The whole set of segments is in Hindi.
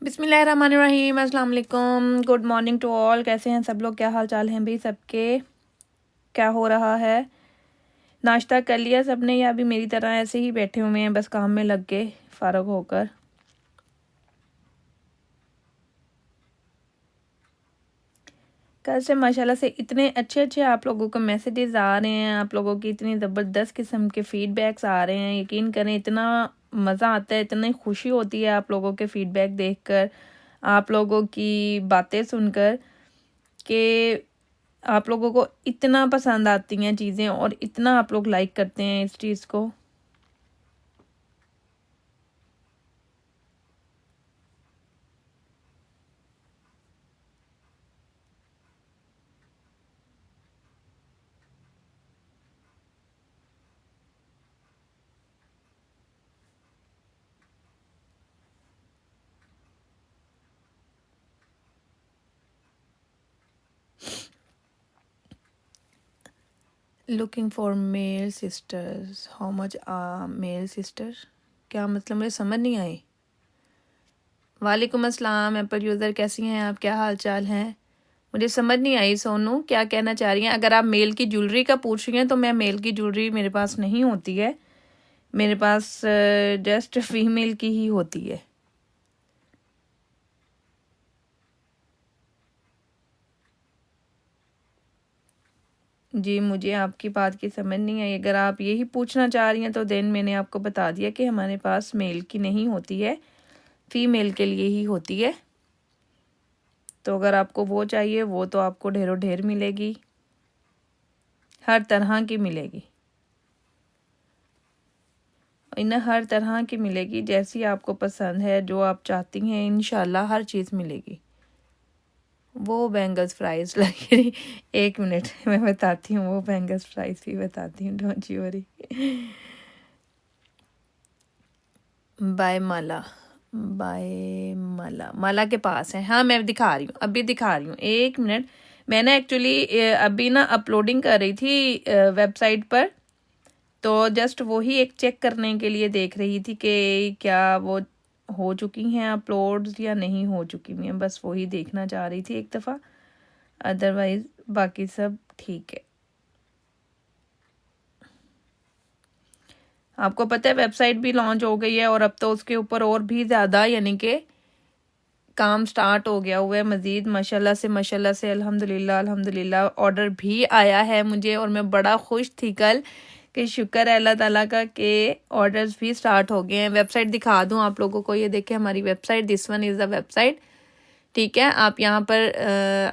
बिस्मिल्लाहिर्रहमानिर्रहीम, अस्सलाम वालेकुम, गुड मॉर्निंग टू ऑल। कैसे हैं सब लोग? क्या हाल चाल हैं भाई सबके? क्या हो रहा है? नाश्ता कर लिया सबने या अभी मेरी तरह ऐसे ही बैठे हुए हैं, बस काम में लग के फारग होकर? कल से माशाल्लाह से इतने अच्छे अच्छे आप लोगों को मैसेजेस आ रहे हैं, आप लोगों की इतनी ज़बरदस्त किस्म के फीडबैक्स आ रहे हैं। यकीन करें, इतना मज़ा आता है, इतनी खुशी होती है आप लोगों के फीडबैक देखकर, आप लोगों की बातें सुनकर, कि आप लोगों को इतना पसंद आती हैं चीज़ें और इतना आप लोग लाइक करते हैं इस चीज़ को। Looking for male sisters, how much male sister? क्या मतलब, मुझे समझ नहीं आई। वालेकुम अस्सलाम एप्पल यूज़र, कैसी हैं आप? क्या हाल चाल हैं? मुझे समझ नहीं आई सोनू, क्या कहना चाह रही हैं? अगर आप मेल की ज्वेलरी का पूछ रही हैं तो मैं मेल की ज्वेलरी मेरे पास नहीं होती है, मेरे पास जस्ट फीमेल की ही होती है। जी, मुझे आपकी बात की समझ नहीं आई। अगर आप यही पूछना चाह रही हैं तो देन मैंने आपको बता दिया कि हमारे पास मेल की नहीं होती है, फीमेल के लिए ही होती है। तो अगर आपको वो चाहिए वो तो आपको ढेरों ढेर मिलेगी, हर तरह की मिलेगी, इन हर तरह की मिलेगी, जैसी आपको पसंद है, जो आप चाहती हैं, इंशाल्लाह हर चीज़ मिलेगी। वो बैंगल्स प्राइस लगी रही। एक मिनट मैं बताती हूँ, वो बैंगल्स प्राइस भी बताती हूँ, don't you worry. Bye Mala, bye Mala, Mala के पास है। हाँ, मैं दिखा रही हूँ, अभी दिखा रही हूँ, एक मिनट। मैंने एक्चुअली अभी ना अपलोडिंग कर रही थी वेबसाइट पर, तो जस्ट वही एक चेक करने के लिए देख रही थी कि क्या वो हो चुकी हैं अपलोड्स या नहीं हो चुकी हैं, बस वही देखना चाह रही थी एक दफ़ा, अदरवाइज बाकी सब ठीक है। आपको पता है वेबसाइट भी लॉन्च हो गई है और अब तो उसके ऊपर और भी ज़्यादा यानी कि काम स्टार्ट हो गया हुआ है मज़ीद, माशाल्लाह से अल्हम्दुलिल्लाह अल्हम्दुलिल्लाह। ऑर्डर भी आया है मुझे और मैं बड़ा खुश थी कल कि शुक्र है अल्लाह ताला का कि ऑर्डर्स भी स्टार्ट हो गए हैं। वेबसाइट दिखा दूं आप लोगों को, ये देखें हमारी website, this one is the website. ठीक है, आप यहाँ पर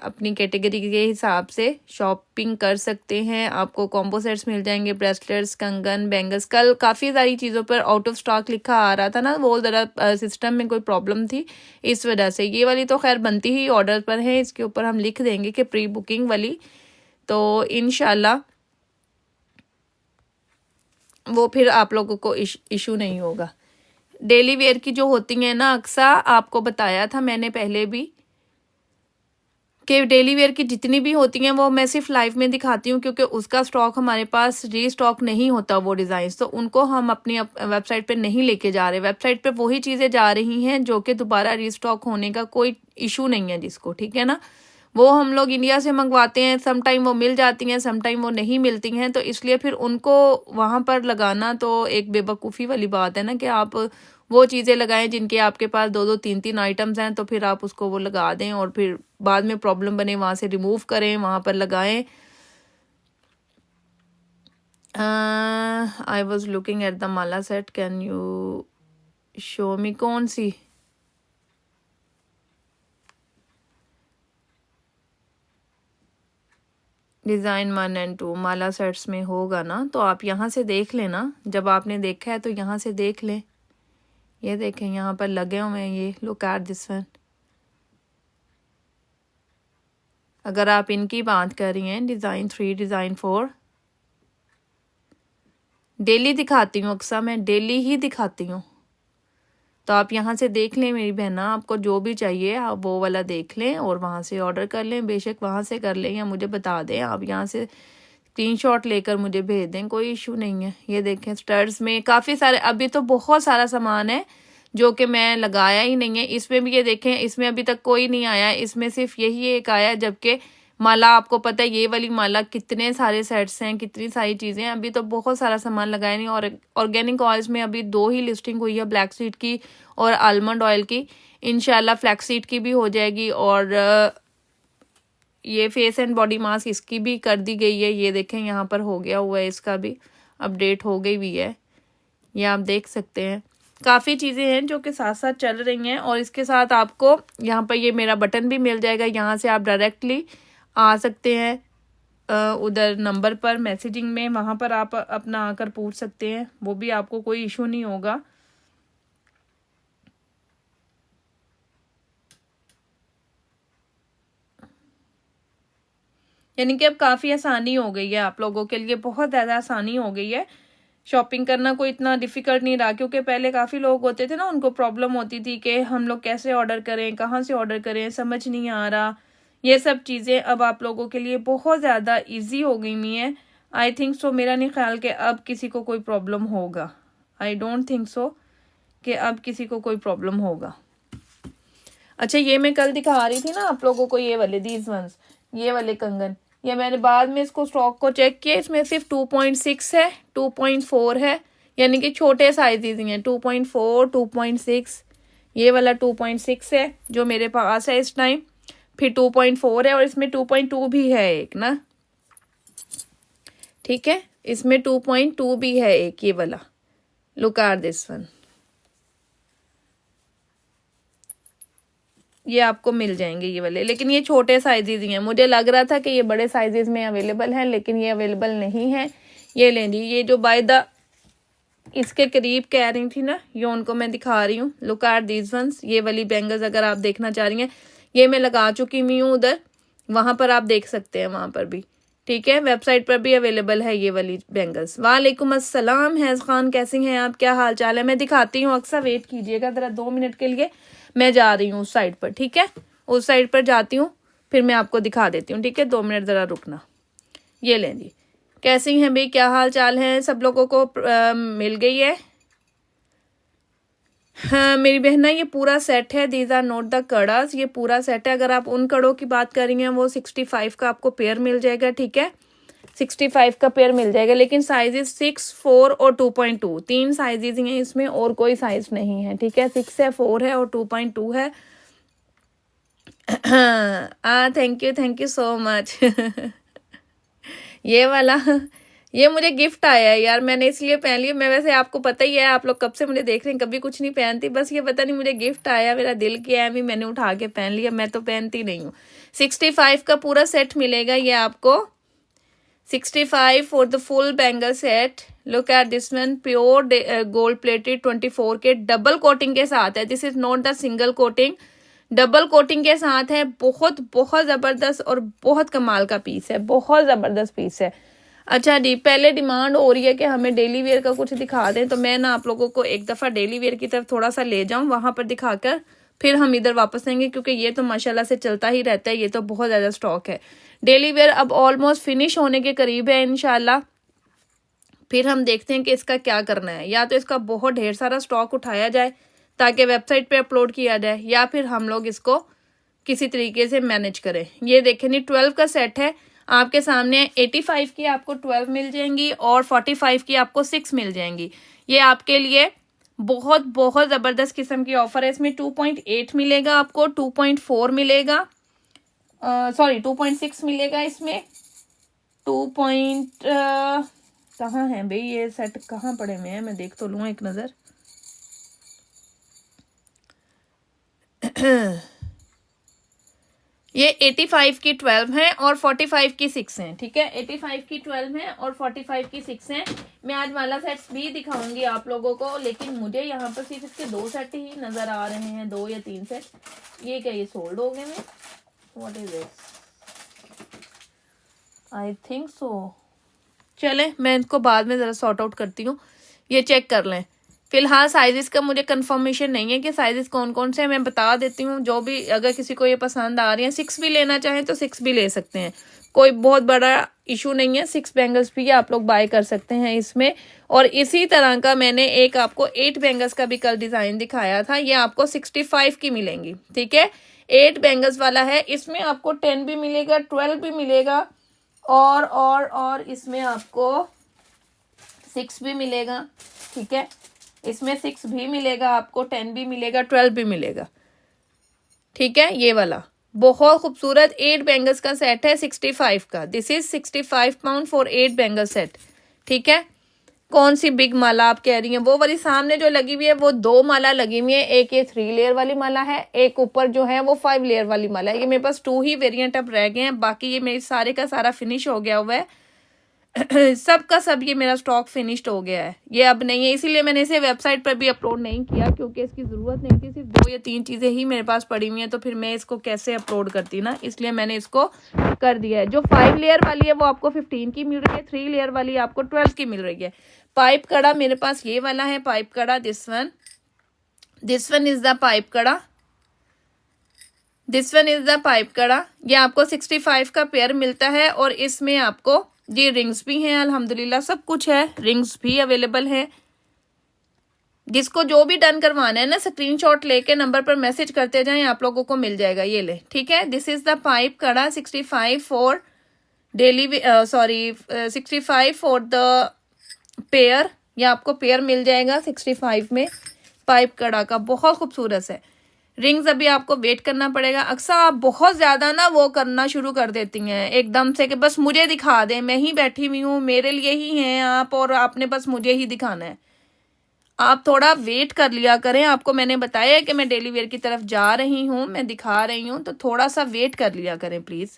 अपनी कैटेगरी के हिसाब से शॉपिंग कर सकते हैं। आपको कॉम्बो सेट्स मिल जाएंगे, ब्रेसलेट्स, कंगन, बैंगल्स। कल काफ़ी सारी चीज़ों पर आउट ऑफ स्टॉक लिखा आ रहा था ना, वो ज़रा सिस्टम में कोई प्रॉब्लम थी, इस वजह से। ये वाली तो खैर बनती ही ऑर्डर पर है, इसके ऊपर हम लिख देंगे कि प्री बुकिंग वाली, तो इंशाल्लाह वो फिर आप लोगों को इशू नहीं होगा। डेली वेयर की जो होती हैं ना अक्सा, आपको बताया था मैंने पहले भी कि डेली वेयर की जितनी भी होती हैं वो मैं सिर्फ लाइव में दिखाती हूँ, क्योंकि उसका स्टॉक हमारे पास रीस्टॉक नहीं होता, वो डिज़ाइंस तो उनको हम अपनी वेबसाइट पे नहीं लेके जा रहे। वेबसाइट पे वही चीज़ें जा रही हैं जो कि दोबारा रीस्टॉक होने का कोई इशू नहीं है जिसको, ठीक है ना। वो हम लोग इंडिया से मंगवाते हैं, सम टाइम वो मिल जाती हैं, सम टाइम वो नहीं मिलती हैं, तो इसलिए फिर उनको वहाँ पर लगाना तो एक बेवकूफ़ी वाली बात है ना, कि आप वो चीज़ें लगाएं जिनके आपके पास दो दो तीन तीन आइटम्स हैं, तो फिर आप उसको वो लगा दें और फिर बाद में प्रॉब्लम बने, वहाँ से रिमूव करें, वहाँ पर लगाएं। I was looking at the Mala set, can you show मी? कौन सी? डिज़ाइन 1 और 2 माला सेट्स में होगा ना, तो आप यहाँ से देख लेना। जब आपने देखा है तो यहाँ से देख लें। ये देखें यहाँ पर लगे हुए हैं, ये लुक एट दिस वन। अगर आप इनकी बात कर रही हैं, डिज़ाइन 3, डिज़ाइन 4, डेली दिखाती हूँ अक्सर, मैं डेली ही दिखाती हूँ, तो आप यहाँ से देख लें मेरी बहना। आपको जो भी चाहिए आप वो वाला देख लें और वहाँ से ऑर्डर कर लें, बेशक वहाँ से कर लें या मुझे बता दें, आप यहाँ से स्क्रीनशॉट लेकर मुझे भेज दें, कोई इशू नहीं है। ये देखें स्टड्स में काफ़ी सारे, अभी तो बहुत सारा सामान है जो कि मैं लगाया ही नहीं है। इसमें भी ये देखें, इसमें अभी तक कोई नहीं आया, इसमें सिर्फ यही एक आया। जबकि माला आपको पता है, ये वाली माला कितने सारे सेट्स हैं, कितनी सारी चीज़ें हैं। अभी तो बहुत सारा सामान लगाया नहीं। और ऑर्गेनिक ऑयल्स में अभी 2 ही लिस्टिंग हुई है, ब्लैक सीड की और आलमंड ऑयल की। इंशाल्लाह फ्लैक्स सीड की भी हो जाएगी। और ये फेस एंड बॉडी मास्क इसकी भी कर दी गई है। ये देखें यहाँ पर हो गया हुआ है, इसका भी अपडेट हो गई हुई है, ये आप देख सकते हैं। काफ़ी चीज़ें हैं जो कि साथ साथ चल रही हैं। और इसके साथ आपको यहाँ पर ये मेरा बटन भी मिल जाएगा, यहाँ से आप डायरेक्टली आ सकते हैं उधर नंबर पर मैसेजिंग में, वहाँ पर आप अपना आकर पूछ सकते हैं, वो भी आपको कोई इशू नहीं होगा। यानी कि अब काफ़ी आसानी हो गई है आप लोगों के लिए, बहुत ज़्यादा आसानी हो गई है। शॉपिंग करना कोई इतना डिफ़िकल्ट नहीं रहा, क्योंकि पहले काफ़ी लोग होते थे ना, उनको प्रॉब्लम होती थी कि हम लोग कैसे ऑर्डर करें, कहाँ से ऑर्डर करें, समझ नहीं आ रहा। ये सब चीज़ें अब आप लोगों के लिए बहुत ज़्यादा इजी हो गई हुई हैं। आई थिंक सो, मेरा नहीं ख्याल कि अब किसी को कोई प्रॉब्लम होगा। आई डोंट थिंक सो कि अब किसी को कोई प्रॉब्लम होगा। अच्छा, ये मैं कल दिखा रही थी ना आप लोगों को, ये वाले दीज वंस, ये वाले कंगन, ये मैंने बाद में इसको स्टॉक को चेक किया, इसमें सिर्फ 2.6 है, 2.4 है, यानी कि छोटे साइजेज हैं। 2.4, 2.6, ये वाला 2.6 है जो मेरे पास है इस टाइम, फिर 2.4 है, और इसमें 2.2 भी है एक ना, ठीक है, इसमें 2.2 भी है एक, ये वाला। लुक एट दिस वन, ये आपको मिल जाएंगे ये वाले, लेकिन ये छोटे साइजेज ही हैं। मुझे लग रहा था कि ये बड़े साइजेज में अवेलेबल हैं, लेकिन ये अवेलेबल नहीं है। ये लें जी, ये जो बाय द इसके करीब कह रही थी ना, ये उनको मैं दिखा रही हूँ। लुक एट दीज वंस, ये वाली बैंगल्स अगर आप देखना चाह रही हैं, ये मैं लगा चुकी हुई हूँ उधर, वहाँ पर आप देख सकते हैं, वहाँ पर भी, ठीक है, वेबसाइट पर भी अवेलेबल है ये वाली बैंगल्स। वालेकुम अस्सलाम हैज़ खान, कैसी हैं आप, क्या हाल चाल है? मैं दिखाती हूँ, अक्सर वेट कीजिएगा ज़रा 2 मिनट के लिए, मैं जा रही हूँ उस साइड पर, ठीक है, उस साइड पर जाती हूँ, फिर मैं आपको दिखा देती हूँ, ठीक है, 2 मिनट ज़रा रुकना। ये लें जी, कैसी हैं भाई, क्या हाल चाल है सब लोगों को? मिल गई है? हाँ मेरी बहना, ये पूरा सेट है, दीज आर नोट द कड़ास, ये पूरा सेट है। अगर आप उन कड़ों की बात कर रही हैं, वो 65 का आपको पेयर मिल जाएगा, ठीक है, 65 का पेयर मिल जाएगा। लेकिन साइजेस 6, 4 और 2.2, 3 साइजेस हैं इसमें, और कोई साइज नहीं है, ठीक है, 6 है, 4 है और 2.2 है। Thank you so much. ये वाला, ये मुझे गिफ्ट आया है यार, मैंने इसलिए पहन लिया। मैं वैसे आपको पता ही है, आप लोग कब से मुझे देख रहे हैं, कभी कुछ नहीं पहनती, बस ये पता नहीं मुझे गिफ्ट आया, मेरा दिल किया है, भी मैंने उठा के पहन लिया। मैं तो पहनती नहीं हूँ। 65 का पूरा सेट मिलेगा ये आपको, 65 for the full bangle set. Look at this one, pure gold plated 24 के डबल कोटिंग के साथ है। This is not the single coating, double coating के साथ है। बहुत बहुत ज़बरदस्त और बहुत कमाल का पीस है, बहुत ज़बरदस्त पीस है। अच्छा जी, पहले डिमांड हो रही है कि हमें डेली वेयर का कुछ दिखा दें, तो मैं ना आप लोगों को एक दफ़ा डेली वेयर की तरफ थोड़ा सा ले जाऊं, वहां पर दिखाकर फिर हम इधर वापस आएंगे, क्योंकि ये तो माशाल्लाह से चलता ही रहता है, ये तो बहुत ज़्यादा स्टॉक है। डेली वेयर अब ऑलमोस्ट फिनिश होने के करीब है इंशाल्लाह। फिर हम देखते हैं कि इसका क्या करना है, या तो इसका बहुत ढेर सारा स्टॉक उठाया जाए ताकि वेबसाइट पे अपलोड किया जाए, या फिर हम लोग इसको किसी तरीके से मैनेज करें। ये देखें नहीं, 12 का सेट है आपके सामने, 85 की आपको 12 मिल जाएंगी और 45 की आपको 6 मिल जाएंगी। ये आपके लिए बहुत बहुत ज़बरदस्त किस्म की ऑफर है। इसमें 2.8 मिलेगा आपको, 2.4 मिलेगा, सॉरी 2.6 मिलेगा इसमें, 2. कहाँ है भाई ये सेट, कहाँ पड़े हुए हैं, मैं देख तो लूँ एक नज़र। ये 85 की 12 है और 45 की 6 हैं, ठीक है, 85 की 12 है और 45 की 6 हैं। मैं आज वाला सेट्स भी दिखाऊंगी आप लोगों को, लेकिन मुझे यहाँ पर सिर्फ इसके 2 सेट ही नजर आ रहे हैं, 2 या 3 सेट। ये क्या, ये सोल्ड हो गए हैं? What is this? I think so. चले, मैं इनको बाद में ज़रा सॉर्ट आउट करती हूँ, ये चेक कर लें। फिलहाल साइजेस का मुझे कंफर्मेशन नहीं है कि साइजेस कौन कौन से हैं, मैं बता देती हूँ। जो भी, अगर किसी को ये पसंद आ रही है, 6 भी लेना चाहें तो 6 भी ले सकते हैं, कोई बहुत बड़ा इशू नहीं है, 6 बैंगल्स भी आप लोग बाय कर सकते हैं इसमें। और इसी तरह का मैंने एक आपको 8 बैंगल्स का भी कल डिज़ाइन दिखाया था, ये आपको 65 की मिलेंगी, ठीक है। 8 बैंगल्स वाला है, इसमें आपको 10 भी मिलेगा, 12 भी मिलेगा, और इसमें आपको 6 भी मिलेगा, ठीक है। इसमें 6 भी मिलेगा आपको, 10 भी मिलेगा, 12 भी मिलेगा, ठीक है। ये वाला बहुत खूबसूरत 8 बैंगल्स का सेट है 65 का। This is 65 pound for 8 bangle set, ठीक है। कौन सी बिग माला आप कह रही हैं? वो वाली सामने जो लगी हुई है वो 2 माला लगी हुई है, एक ये 3 लेयर वाली माला है, एक ऊपर जो है वो 5 लेयर वाली माला है। ये मेरे पास 2 ही वेरिएंट अब रह गए हैं, बाकी ये मेरे सारे का सारा फिनिश हो गया हुआ है। सब का सब ये मेरा स्टॉक फिनिश्ड हो गया है, ये अब नहीं है, इसीलिए मैंने इसे वेबसाइट पर भी अपलोड नहीं किया, क्योंकि इसकी ज़रूरत नहीं थी। सिर्फ 2 या 3 चीज़ें ही मेरे पास पड़ी हुई हैं, तो फिर मैं इसको कैसे अपलोड करती ना, इसलिए मैंने इसको कर दिया है। जो 5 लेयर वाली है वो आपको 15 की मिल रही है, 3 लेयर वाली आपको 12 की मिल रही है। पाइप कड़ा मेरे पास ये वाला है, पाइप कड़ा, this one is the pipe कड़ा, this one is the pipe कड़ा। ये आपको 65 का पेयर मिलता है, और इसमें आपको ये रिंग्स भी हैं, अल्हम्दुलिल्लाह सब कुछ है, रिंग्स भी अवेलेबल है। जिसको जो भी डन करवाना है ना, स्क्रीनशॉट लेके नंबर पर मैसेज करते जाएं, आप लोगों को मिल जाएगा। ये ले, ठीक है। दिस इज द पाइप कड़ा 65 for daily, 65 for the pair. ये आपको पेयर मिल जाएगा 65 में पाइप कड़ा का, बहुत खूबसूरत है। रिंग्स अभी आपको वेट करना पड़ेगा। अक्सर आप बहुत ज़्यादा ना वो करना शुरू कर देती हैं एकदम से, कि बस मुझे दिखा दें, मैं ही बैठी हुई हूँ, मेरे लिए ही हैं आप, और आपने बस मुझे ही दिखाना है। आप थोड़ा वेट कर लिया करें। आपको मैंने बताया है कि मैं डेली वेयर की तरफ जा रही हूँ, मैं दिखा रही हूँ, तो थोड़ा सा वेट कर लिया करें प्लीज़,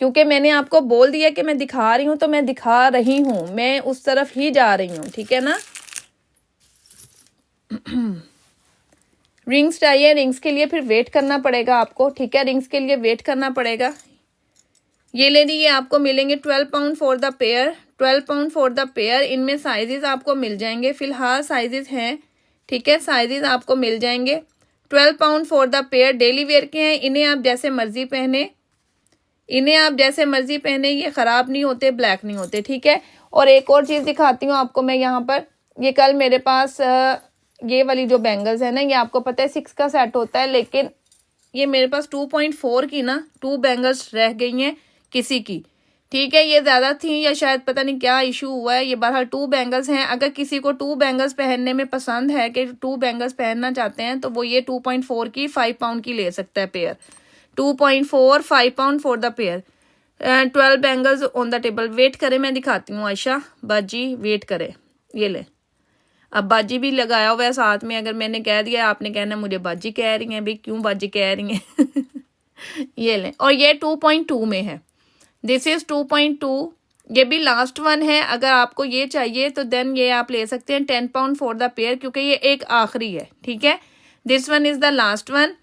क्योंकि मैंने आपको बोल दिया कि मैं दिखा रही हूँ, तो मैं दिखा रही हूँ, मैं उस तरफ ही जा रही हूँ, ठीक है ना। रिंग्स चाहिए, रिंग्स के लिए फिर वेट करना पड़ेगा आपको, ठीक है। रिंग्स के लिए वेट करना पड़ेगा। ये ले ली, ये आपको मिलेंगे 12 pound for the pair, 12 pound for the pair. इनमें साइजेस आपको मिल जाएंगे, फिलहाल साइजेस हैं, ठीक है, साइजेस आपको मिल जाएंगे। 12 pound for the pair, daily wear के हैं। इन्हें आप जैसे मर्जी पहने, इन्हें आप जैसे मर्जी पहने, ये ख़राब नहीं होते, ब्लैक नहीं होते, ठीक है। और एक और चीज़ दिखाती हूँ आपको मैं यहाँ पर। ये कल मेरे पास ये वाली जो बैंगल्स है ना, ये आपको पता है 6 का सेट होता है, लेकिन ये मेरे पास 2.4 की ना 2 बैंगल्स रह गई हैं किसी की, ठीक है। ये ज़्यादा थी या शायद पता नहीं क्या इशू हुआ है। ये बहरहाल 2 बैंगल्स हैं। अगर किसी को 2 बैंगल्स पहनने में पसंद है, कि 2 बैंगल्स पहनना चाहते हैं, तो वो ये 2.4 की 5 पाउंड की ले सकता है pair. 2.4 5 pound for the pair, 12 bangles on the table. Wait करें, मैं दिखाती हूँ आयशा बाजी, वेट करें। ये ले, अब बाजी भी लगाया हुआ है साथ में। अगर मैंने कह दिया, आपने कहना मुझे बाजी कह रही हैं, भाई क्यों बाजी कह रही हैं। ये लें, और ये 2.2 में है, दिस इज 2.2। ये भी लास्ट वन है। अगर आपको ये चाहिए तो देन ये आप ले सकते हैं 10 पाउंड फॉर द पेयर, क्योंकि ये एक आखिरी है, ठीक है। This one is the last one,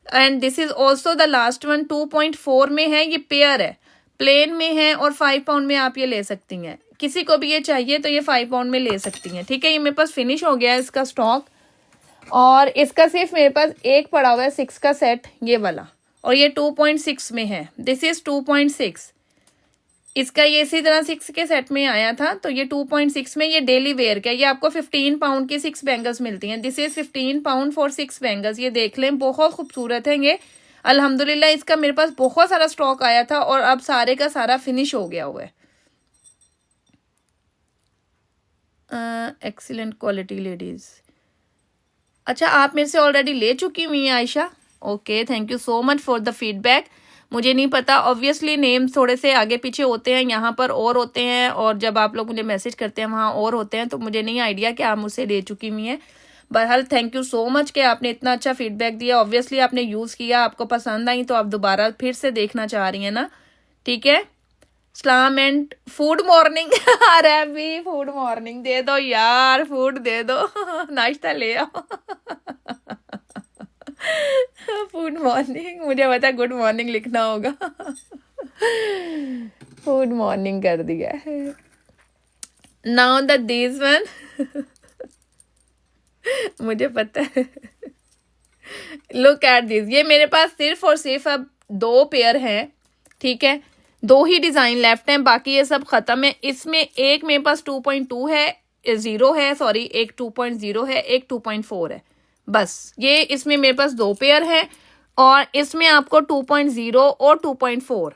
and this is also the last one. 2.4 में है, ये पेयर है, प्लेन में है, और 5 पाउंड में आप ये ले सकती हैं। किसी को भी ये चाहिए तो ये 5 पाउंड में ले सकती हैं, ठीक है। ये मेरे पास फिनिश हो गया है इसका स्टॉक, और इसका सिर्फ मेरे पास एक पड़ा हुआ है 6 का सेट, ये वाला, और ये 2.6 में है। This is 2.6। इसका ये इसी तरह 6 के सेट में आया था, तो ये 2.6 में, ये डेली वेयर का। ये आपको 15 पाउंड की 6 बैंगल्स मिलती हैं। This is 15 pound for 6 bangles. ये देख लें, बहुत खूबसूरत है ये, अल्हम्दुलिल्लाह। इसका मेरे पास बहुत सारा स्टॉक आया था, और अब सारे का सारा फिनिश हो गया हुआ है। Excellent quality ladies. अच्छा, आप मेरे से ऑलरेडी ले चुकी हुई हैं Ayesha. Okay, thank you so much for the feedback. मुझे नहीं पता, ऑब्वियसली नेम्स थोड़े से आगे पीछे होते हैं, यहाँ पर और होते हैं, और जब आप लोग मुझे मैसेज करते हैं वहाँ और होते हैं, तो मुझे नहीं आइडिया कि आप मुझसे ले चुकी हुई हैं। बहरहाल थैंक यू सो मच कि आपने इतना अच्छा फीडबैक दिया। ऑब्वियसली आपने यूज़ किया, आपको पसंद आई, तो आप दोबारा फिर से देखना चाह रही हैं ना, ठीक है। सलाम एंड फूड मॉर्निंग। अरे भी फूड मॉर्निंग दे दो यार, फूड दे दो। नाश्ता ले आओ। फूड मॉर्निंग, मुझे पता गुड मॉर्निंग लिखना होगा। फूड मॉर्निंग कर दिया है। Now the this one. मुझे पता है। Look at this. ये मेरे पास सिर्फ और सिर्फ अब 2 पेयर हैं, ठीक है, 2 ही डिज़ाइन लेफ्ट हैं, बाकी ये सब ख़त्म है। इसमें एक मेरे पास 2.2 है, 0 है, सॉरी, एक 2.0 है, एक 2.4 है, बस ये इसमें मेरे पास 2 पेयर है। और इसमें आपको 2.0 और 2.4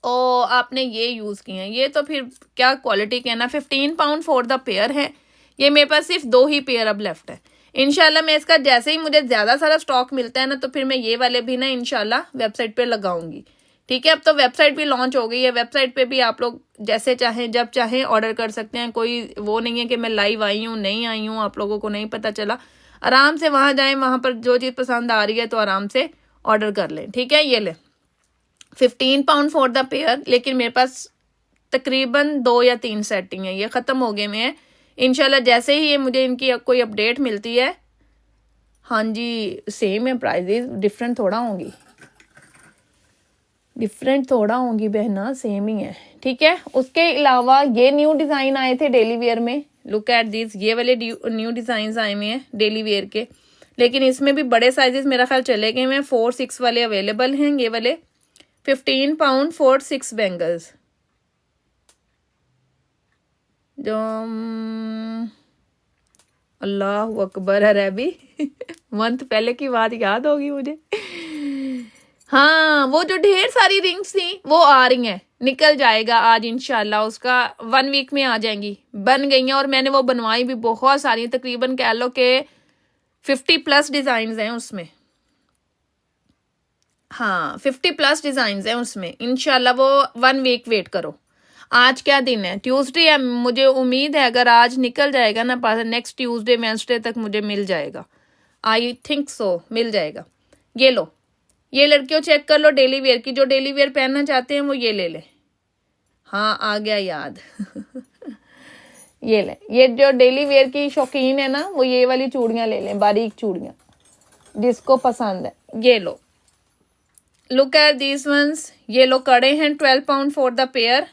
और आपने ये यूज़ किए हैं, ये तो फिर क्या क्वालिटी कहना। 15 पाउंड फॉर द पेयर है। ये मेरे पास सिर्फ 2 ही पेयर अब लेफ्ट है। इंशाल्लाह मैं इसका जैसे ही मुझे ज़्यादा सारा स्टॉक मिलता है ना, तो फिर मैं ये वाले भी ना इंशाल्लाह वेबसाइट पे लगाऊंगी, ठीक है। अब तो वेबसाइट भी लॉन्च हो गई है, वेबसाइट पे भी आप लोग जैसे चाहें जब चाहें ऑर्डर कर सकते हैं। कोई वो नहीं है कि मैं लाइव आई हूँ नहीं आई हूँ, आप लोगों को नहीं पता चला। आराम से वहाँ जाएं, वहाँ पर जो चीज़ पसंद आ रही है तो आराम से ऑर्डर कर लें, ठीक है। ये ले 15 पाउंड फॉर द पेयर, लेकिन मेरे पास तकरीबन 2 या 3 सेटिंग है, ये ख़त्म हो गए हैं इंशाल्लाह। जैसे ही ये मुझे इनकी कोई अपडेट मिलती है, हाँ जी सेम है, प्राइजेस डिफरेंट थोड़ा होंगी, डिफरेंट थोड़ा होंगी बहना, सेम ही है, ठीक है। उसके अलावा ये न्यू डिज़ाइन आए थे डेली वेयर में, लुक एट दिस, ये वाले न्यू डिज़ाइन आए हुए हैं डेली वेयर के, लेकिन इसमें भी बड़े साइजेस मेरा ख्याल चले गए हैं। 4-6 वाले अवेलेबल हैं, ये वाले 15 पाउंड 4-6 बैंगल्स, जो अल्लाह अकबर है रैबी मंथ पहले की बात याद होगी मुझे। हाँ, वो जो ढेर सारी रिंग्स थी वो आ रही हैं, निकल जाएगा आज इंशाल्लाह, उसका 1 वीक में आ जाएंगी, बन गई हैं। और मैंने वो बनवाई भी बहुत सारी, तकरीबन कह लो कि 50+ डिज़ाइन हैं उसमें, हाँ 50+ डिज़ाइन हैं उसमें। इंशाल्लाह वो 1 वीक वेट करो। आज क्या दिन है? ट्यूसडे है। मुझे उम्मीद है अगर आज निकल जाएगा ना, नेक्स्ट ट्यूसडे वेडनेसडे तक मुझे मिल जाएगा, आई थिंक सो मिल जाएगा। ये लो, ये लड़कियों चेक कर लो डेली वेयर की, जो डेली वेयर पहनना चाहते हैं वो ये ले ले। हाँ आ गया याद ये ले, ये जो डेली वेयर की शौकीन है ना, वो ये वाली चूड़ियाँ ले लें, बारीक चूड़ियाँ, जिसको पसंद है ये लो। लुक एट दीज वंस, ये लो कड़े हैं 12 पाउंड फॉर द पेयर।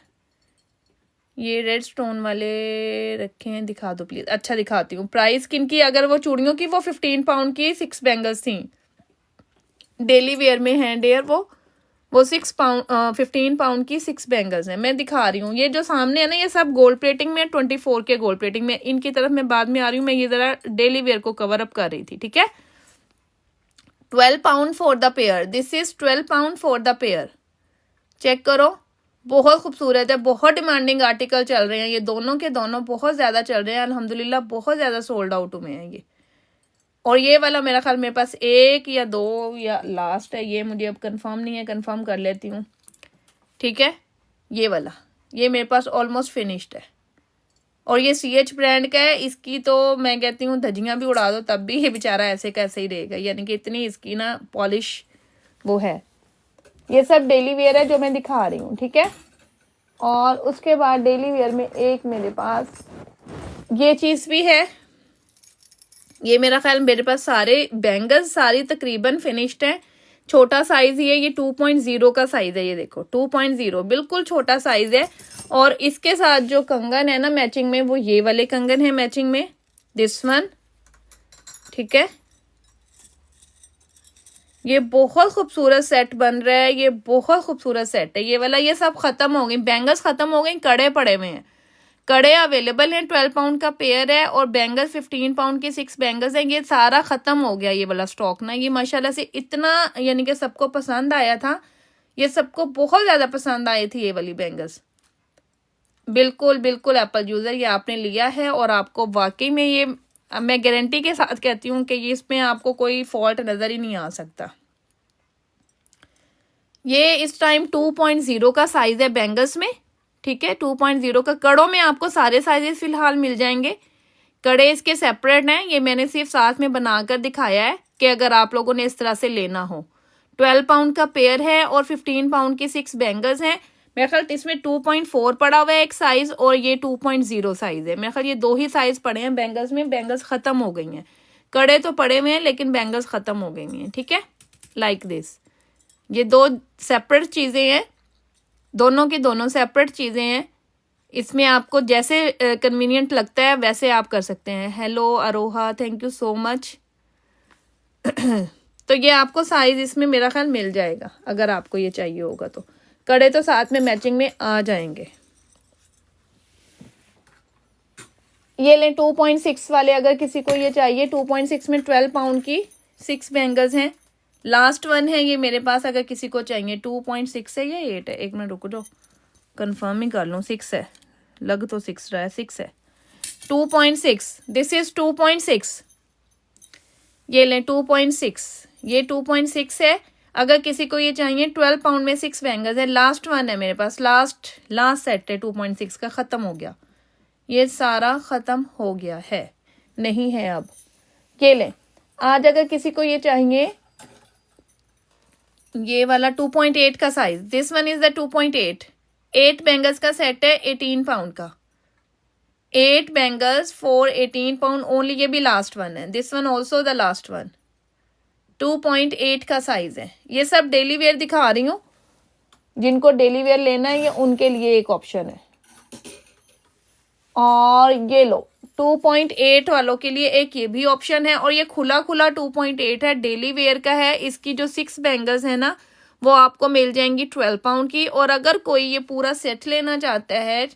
ये रेड स्टोन वाले रखे हैं, दिखा दो प्लीज। अच्छा दिखाती हूँ। प्राइस किनकी, अगर वो चूड़ियों की वो 15 पाउंड की 6 बैंगल्स थी, डेली वेयर में हैं डेयर, वो 15 पाउंड की 6 बैंगल्स हैं। मैं दिखा रही हूँ, ये जो सामने है ना ये सब गोल्ड प्लेटिंग में, 24 के गोल्ड प्लेटिंग में। इनकी तरफ मैं बाद में आ रही हूँ, मैं ये जरा डेली वेयर को कवर अप कर रही थी, ठीक है। 12 pound for the pair, this is 12 pound for the pair. Check करो, बहुत खूबसूरत है, बहुत डिमांडिंग आर्टिकल चल रहे हैं ये दोनों के दोनों, बहुत ज़्यादा चल रहे हैं अल्हम्दुलिल्लाह, बहुत ज़्यादा सोल्ड आउट हुए हैं ये। और ये वाला मेरा ख्याल मेरे पास 1 या 2 या लास्ट है, ये मुझे अब कंफर्म नहीं है, कंफर्म कर लेती हूँ, ठीक है। ये वाला, ये मेरे पास ऑलमोस्ट फिनिश्ड है, और ये CH ब्रांड का है। इसकी तो मैं कहती हूँ धज्जियाँ भी उड़ा दो तब भी ये बेचारा ऐसे कैसे ही रहेगा, यानी कि इतनी इसकी ना पॉलिश वो है। ये सब डेली वेयर है जो मैं दिखा रही हूँ, ठीक है। और उसके बाद डेली वेयर में एक मेरे पास ये चीज़ भी है, ये मेरा ख्याल मेरे पास सारे बैंगल्स सारी तकरीबन फिनिश्ड हैं। छोटा साइज ही है, ये 2.0 का साइज है, ये देखो 2.0 बिल्कुल छोटा साइज है। और इसके साथ जो कंगन है ना मैचिंग में, वो ये वाले कंगन है मैचिंग में, दिस वन, ठीक है। ये बहुत खूबसूरत सेट बन रहा है, ये बहुत खूबसूरत सेट है ये वाला। ये सब खत्म हो गई, बैंगल्स खत्म हो गई, कड़े पड़े हुए हैं, कड़े अवेलेबल हैं। 12 पाउंड का पेयर है और बैंगल्स 15 पाउंड के 6 बैंगल्स हैं। ये सारा खत्म हो गया ये वाला स्टॉक ना, ये माशाल्लाह से इतना यानी कि सबको पसंद आया था, ये सबको बहुत ज़्यादा पसंद आई थी ये वाली बैंगल्स। बिल्कुल बिल्कुल एप्पल यूज़र, ये आपने लिया है और आपको वाकई में ये मैं गारंटी के साथ कहती हूँ कि ये इसमें आपको कोई फॉल्ट नज़र ही नहीं आ सकता। ये इस टाइम 2.0 का साइज़ है बैंगल्स में, ठीक है। 2.0 का, कड़ों में आपको सारे साइजेस फिलहाल मिल जाएंगे, कड़े इसके सेपरेट हैं। ये मैंने सिर्फ साथ में बनाकर दिखाया है कि अगर आप लोगों ने इस तरह से लेना हो। 12 पाउंड का पेयर है और 15 पाउंड की 6 बैंगल्स हैं। मेरे ख्याल इसमें 2.4 पड़ा हुआ है एक साइज, और ये 2.0 साइज है। मेरे ख्याल ये 2 ही साइज पड़े हैं बैंगल्स में, बैंगल्स खत्म हो गई हैं। कड़े तो पड़े हुए हैं लेकिन बैंगल्स खत्म हो गई हैं, ठीक है। लाइक दिस, ये 2 सेपरेट चीज़ें हैं, दोनों की दोनों सेपरेट चीज़ें हैं। इसमें आपको जैसे कन्वीनियंट लगता है वैसे आप कर सकते हैं। Hello Aroha, thank you so much. तो ये आपको साइज इसमें मेरा ख्याल मिल जाएगा अगर आपको ये चाहिए होगा तो। कड़े तो साथ में मैचिंग में आ जाएंगे। ये लें 2.6 वाले, अगर किसी को ये चाहिए 2.6 में 12 पाउंड की 6 बैंगल्स हैं। लास्ट वन है ये मेरे पास, अगर किसी को चाहिए। 2.6 है या 8 है, एक मिनट रुको जो कंफर्म ही कर लूँ। 6 है, लग तो 6 रहा है, 6 है। 2.6, दिस इज 2.6। ये लें 2.6, ये 2.6 है। अगर किसी को ये चाहिए 12 पाउंड में 6 बैंगल्स है। लास्ट वन है मेरे पास, लास्ट सेट है 2.6 का, ख़त्म हो गया, ये सारा ख़त्म हो गया है, नहीं है अब। ये लें आज अगर किसी को ये चाहिए ये वाला 2.8 का size, this one is the 2.8, 8 bangles का सेट है 18 पाउंड का। 8 बैंगल्स फॉर 18 पाउंड ओनली। ये भी लास्ट वन है, this one also the last one. 2.8 का साइज है। ये सब डेली वेयर दिखा रही हूँ, जिनको डेली वेयर लेना है ये उनके लिए एक ऑप्शन है। और ये लो 2.8 वालों के लिए एक ये भी ऑप्शन है। और ये खुला 2.8 है, डेली वेयर का है। इसकी जो 6 बैंगल्स है ना वो आपको मिल जाएंगी 12 पाउंड की। और अगर कोई ये पूरा सेट लेना चाहता है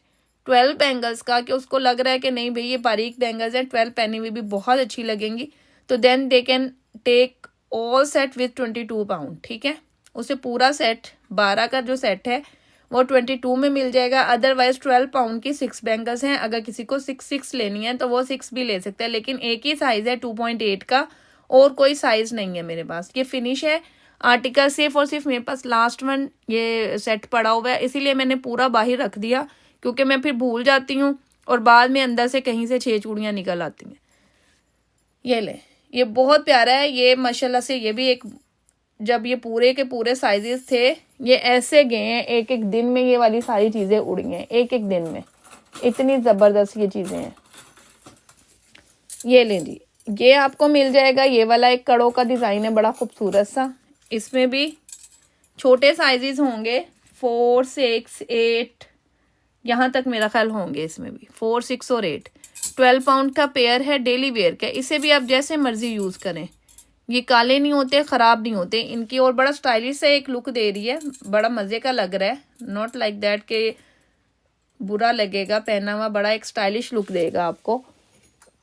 12 बैंगल्स का, कि उसको लग रहा है कि नहीं भाई ये बारीक बैंगल्स है, 12 पहनी हुई भी बहुत अच्छी लगेंगी, तो then they can take all set with 22 pound. ठीक है, उसे पूरा सेट 12 का जो सेट है वो 22 में मिल जाएगा। अदरवाइज 12 पाउंड की 6 बैंगल्स हैं। अगर किसी को 6 लेनी है तो वो 6 भी ले सकते हैं, लेकिन एक ही साइज है 2.8 का, और कोई साइज नहीं है मेरे पास। ये फिनिश है आर्टिकल, सिर्फ और सिर्फ मेरे पास लास्ट वन ये सेट पड़ा हुआ है, इसीलिए मैंने पूरा बाहर रख दिया, क्योंकि मैं फिर भूल जाती हूँ और बाद में अंदर से कहीं से 6 चूड़ियाँ निकल आती हैं। ये ले, ये बहुत प्यारा है। ये माशाल्लाह से ये भी एक, जब ये पूरे के पूरे साइजेस थे ये ऐसे गए हैं, एक एक दिन में ये वाली सारी चीज़ें उड़ी हैं, एक एक दिन में, इतनी ज़बरदस्त ये चीज़ें हैं। ये लें जी, ये आपको मिल जाएगा। ये वाला एक कड़ों का डिज़ाइन है बड़ा खूबसूरत सा, इसमें भी छोटे साइजेस होंगे 4, 6, 8 यहाँ तक मेरा ख्याल होंगे। इसमें भी 4, 6 और 8। 12 पाउंड का पेयर है, डेली वेयर का। इसे भी आप जैसे मर्जी यूज़ करें, ये काले नहीं होते, ख़राब नहीं होते इनकी। और बड़ा स्टाइलिश से एक लुक दे रही है, बड़ा मज़े का लग रहा है। नॉट लाइक दैट के बुरा लगेगा, पहना हुआ बड़ा एक स्टाइलिश लुक देगा आपको।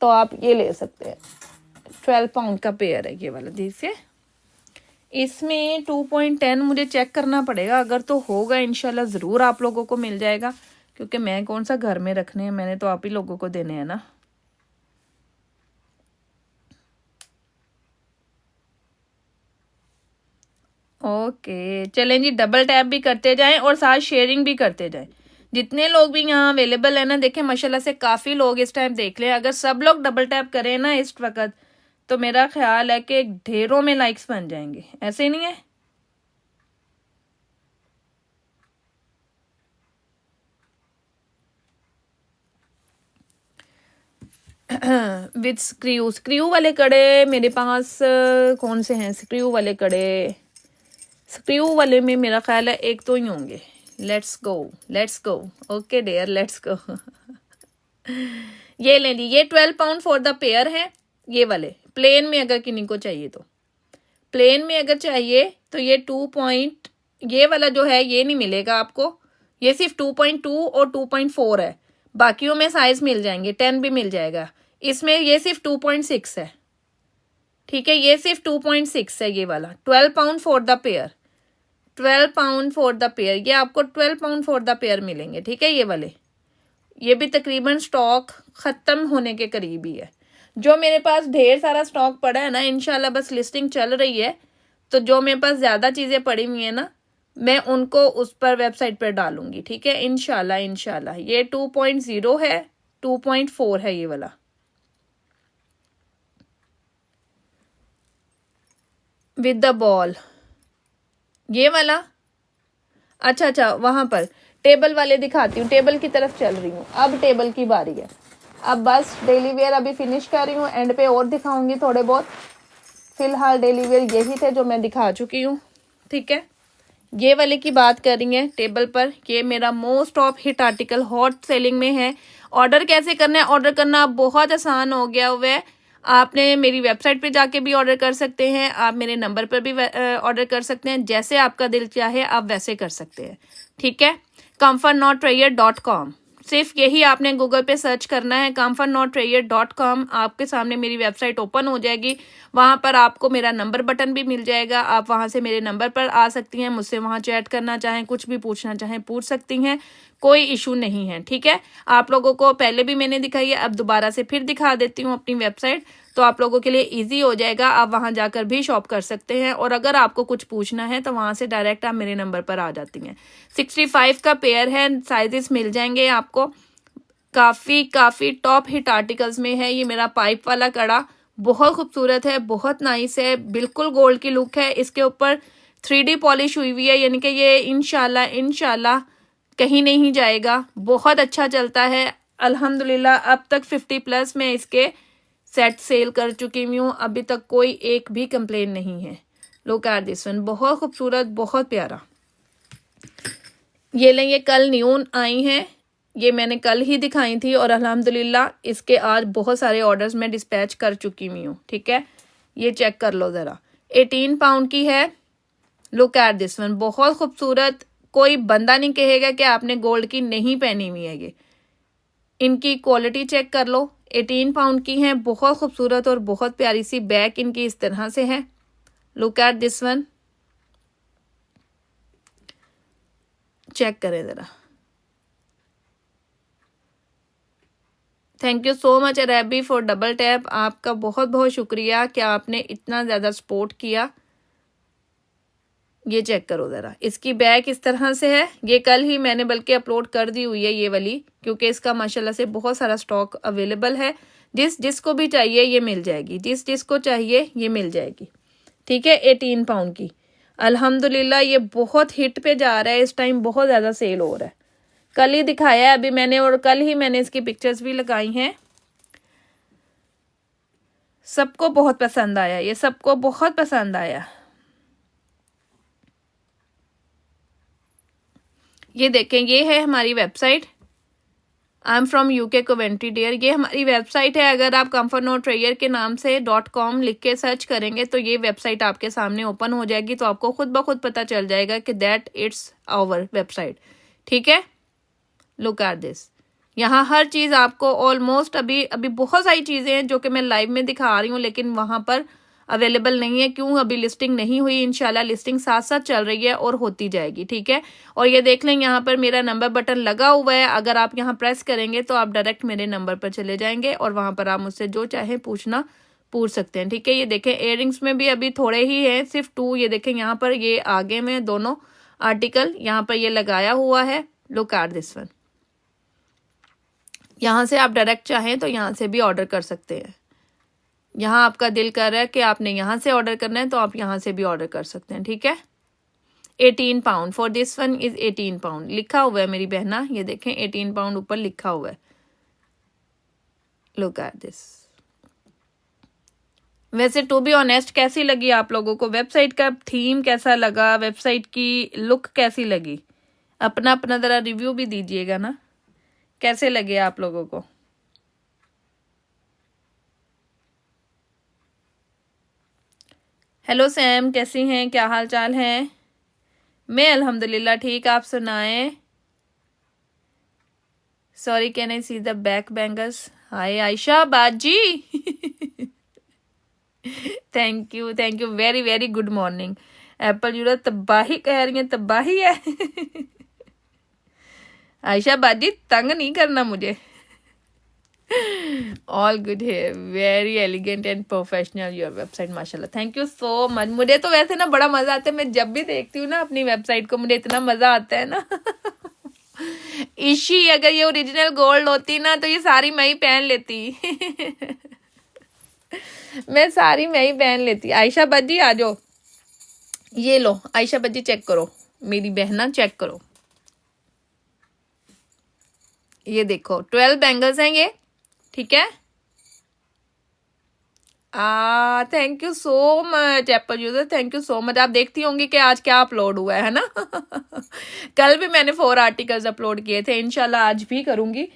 तो आप ये ले सकते हैं। 12 पाउंड का पेयर है ये वाला। देखिए इसमें 2.10 मुझे चेक करना पड़ेगा, अगर तो होगा इंशाल्लाह ज़रूर आप लोगों को मिल जाएगा, क्योंकि मैं कौन सा घर में रखने हैं, मैंने तो आप ही लोगों को देने हैं ना। ओके चलें जी, डबल टैप भी करते जाएं और साथ शेयरिंग भी करते जाएं। जितने लोग भी यहाँ अवेलेबल है ना, देखें माशाल्लाह से काफ़ी लोग इस टाइम देख लें। अगर सब लोग डबल टैप करें ना इस वक्त, तो मेरा ख्याल है कि ढेरों में लाइक्स बन जाएंगे। ऐसे नहीं है? विद स्क्रू वाले कड़े मेरे पास कौन से हैं? स्क्रू वाले कड़े, स्क्रू वाले में मेरा ख्याल है एक तो ही होंगे। Let's go okay dear, let's go. ये ले ली, ये 12 पाउंड फॉर द पेयर है। ये वाले प्लेन में अगर किन्हीं को चाहिए तो, प्लेन में अगर चाहिए तो ये 2 पॉइंट, ये वाला जो है ये नहीं मिलेगा आपको। ये सिर्फ 2.2 और 2.4 है, बाकियों में साइज मिल जाएंगे, 10 भी मिल जाएगा। इसमें ये सिर्फ 2.6 है। ठीक है, ये सिर्फ 2.6 है ये वाला। 12 pound for the pair, 12 pound for the pair, ये आपको 12 पाउंड फॉर द पेयर मिलेंगे। ठीक है, ये वाले, ये भी तकरीबन स्टॉक ख़त्म होने के करीब ही है। जो मेरे पास ढेर सारा स्टॉक पड़ा है ना, इंशाल्लाह बस लिस्टिंग चल रही है, तो जो मेरे पास ज़्यादा चीज़ें पड़ी हुई हैं ना, मैं उनको उस पर वेबसाइट पर डालूंगी। ठीक है, इंशाल्लाह। ये 2.0 है, 2.4 है ये वाला। विद द बॉल, ये वाला। अच्छा, वहाँ पर टेबल वाले दिखाती हूँ, टेबल की तरफ चल रही हूँ। अब टेबल की बारी है। अब बस डेली वेयर अभी फिनिश कर रही हूँ, एंड पे और दिखाऊंगी थोड़े बहुत। फिलहाल डेली वेयर यही थे जो मैं दिखा चुकी हूँ। ठीक है, ये वाले की बात कर रही है टेबल पर। ये मेरा most of hit article hot selling में है। ऑर्डर कैसे करना है? ऑर्डर करना बहुत आसान हो गया हुआ है। आपने मेरी वेबसाइट पे जाके भी ऑर्डर कर सकते हैं, आप मेरे नंबर पर भी ऑर्डर कर सकते हैं, जैसे आपका दिल चाहे आप वैसे कर सकते हैं। ठीक है, comfortnotrayer.com, सिर्फ यही आपने गूगल पे सर्च करना है, comfortnotrayer.com। आपके सामने मेरी वेबसाइट ओपन हो जाएगी, वहाँ पर आपको मेरा नंबर बटन भी मिल जाएगा, आप वहाँ से मेरे नंबर पर आ सकती हैं, मुझसे वहाँ चैट करना चाहें, कुछ भी पूछना चाहें पूछ सकती हैं, कोई इशू नहीं है। ठीक है, आप लोगों को पहले भी मैंने दिखाई है, अब दोबारा से फिर दिखा देती हूँ अपनी वेबसाइट, तो आप लोगों के लिए इजी हो जाएगा, आप वहाँ जाकर भी शॉप कर सकते हैं। और अगर आपको कुछ पूछना है तो वहाँ से डायरेक्ट आप मेरे नंबर पर आ जाती हैं। 65 का पेयर है, साइजेस मिल जाएंगे आपको, काफ़ी टॉप हिट आर्टिकल्स में है। ये मेरा पाइप वाला कड़ा बहुत खूबसूरत है, बहुत नाइस है, बिल्कुल गोल्ड की लुक है, इसके ऊपर 3D पॉलिश हुई हुई है, यानी कि ये इंशाल्लाह कहीं नहीं जाएगा, बहुत अच्छा चलता है अल्हम्दुलिल्लाह। अब तक 50+ में इसके सेट सेल कर चुकी हूँ, अभी तक कोई एक भी कंप्लेन नहीं है। लुक एट दिस वन, बहुत खूबसूरत, बहुत प्यारा। ये लें, ये कल न्यू आई हैं, ये मैंने कल ही दिखाई थी और अल्हम्दुलिल्लाह इसके आज बहुत सारे ऑर्डर्स मैं डिस्पैच कर चुकी हुई हूँ। ठीक है, ये चेक कर लो ज़रा, 18 पाउंड की है। लुक एट दिस वन, बहुत खूबसूरत, कोई बंदा नहीं कहेगा कि आपने गोल्ड की नहीं पहनी हुई है। ये इनकी क्वालिटी चेक कर लो, 18 पाउंड की हैं, बहुत खूबसूरत और बहुत प्यारी सी बैक इनकी इस तरह से है। Look at this one, check करें ज़रा। Thank you so much Arbi for double tap, आपका बहुत बहुत शुक्रिया कि आपने इतना ज़्यादा सपोर्ट किया। ये चेक करो ज़रा, इसकी बैक इस तरह से है, ये कल ही मैंने बल्कि अपलोड कर दी हुई है ये वाली, क्योंकि इसका माशाल्लाह से बहुत सारा स्टॉक अवेलेबल है। जिसको भी चाहिए ये मिल जाएगी, जिसको चाहिए ये मिल जाएगी। ठीक है, 18 पाउंड की अल्हम्दुलिल्लाह ये बहुत हिट पे जा रहा है, इस टाइम बहुत ज़्यादा सेल हो रहा है। कल ही दिखाया है अभी मैंने, और कल ही मैंने इसकी पिक्चर्स भी लगाई हैं। सबको बहुत पसंद आया, ये सबको बहुत पसंद आया। ये देखें, ये है हमारी website, I am from UK Coventry dear, ये हमारी वेबसाइट है। अगर आप comfortnotrayer के नाम से .com लिख के सर्च करेंगे तो ये वेबसाइट आपके सामने ओपन हो जाएगी, तो आपको खुद ब खुद पता चल जाएगा कि दैट इट्स आवर वेबसाइट। ठीक है, लुक एट दिस, यहाँ हर चीज़ आपको ऑलमोस्ट, अभी बहुत सारी चीज़ें हैं जो कि मैं लाइव में दिखा रही हूँ लेकिन वहाँ पर अवेलेबल नहीं है। क्यों? अभी लिस्टिंग नहीं हुई, इंशाल्लाह लिस्टिंग साथ साथ चल रही है और होती जाएगी। ठीक है, और ये देख लें यहाँ पर मेरा नंबर बटन लगा हुआ है, अगर आप यहाँ प्रेस करेंगे तो आप डायरेक्ट मेरे नंबर पर चले जाएंगे और वहाँ पर आप मुझसे जो चाहे पूछ सकते हैं। ठीक है, ये देखें इयररिंग्स में भी अभी थोड़े ही हैं, सिर्फ 2, ये देखें यहाँ पर, ये आगे में दोनों आर्टिकल यहाँ पर ये लगाया हुआ है। लुक एट दिस वन, यहाँ से आप डायरेक्ट चाहें तो यहाँ से भी ऑर्डर कर सकते हैं। यहाँ आपका दिल कर रहा है कि आपने यहाँ से ऑर्डर करना है तो आप यहाँ से भी ऑर्डर कर सकते हैं। ठीक है, 18 pound for this one is 18 pound लिखा हुआ है मेरी बहना, ये देखें 18 पाउंड ऊपर लिखा हुआ है। Look at this. वैसे टू बी ऑनेस्ट कैसी लगी आप लोगों को वेबसाइट का थीम, कैसा लगा, वेबसाइट की लुक कैसी लगी, अपना अपना ज़रा रिव्यू भी दीजिएगा ना, कैसे लगे आप लोगों को। हेलो सैम, कैसी हैं, क्या हाल चाल है? मैं अल्हम्दुलिल्लाह ठीक, आप सुनाएं। Sorry, can I see the back bangles? Hi Ayesha बाजी thank you very very good morning. Apple यूरा तबाही कह रही है, तबाही है आयशा बाजी तंग नहीं करना मुझे ऑल गुड है, very elegant and professional your website, माशाल्लाह, थैंक यू सो मच। मुझे तो वैसे ना बड़ा मजा आता है, मैं जब भी देखती हूँ ना अपनी वेबसाइट को मुझे इतना मजा आता है ना इशी अगर ये ओरिजिनल गोल्ड होती ना तो ये सारी मैं ही पहन लेती मैं सारी मैं ही पहन लेती। आयशा बज्जी आ जाओ, ये लो आयशा बज्जी चेक करो, मेरी बहना चेक करो, ये देखो 12 बैंगल्स हैं ये। ठीक है, thank you so much Apple user, thank you so much. आप देखती होंगी कि आज क्या अपलोड हुआ है ना कल भी मैंने 4 आर्टिकल्स अपलोड किए थे, इंशाल्लाह आज भी करूंगी।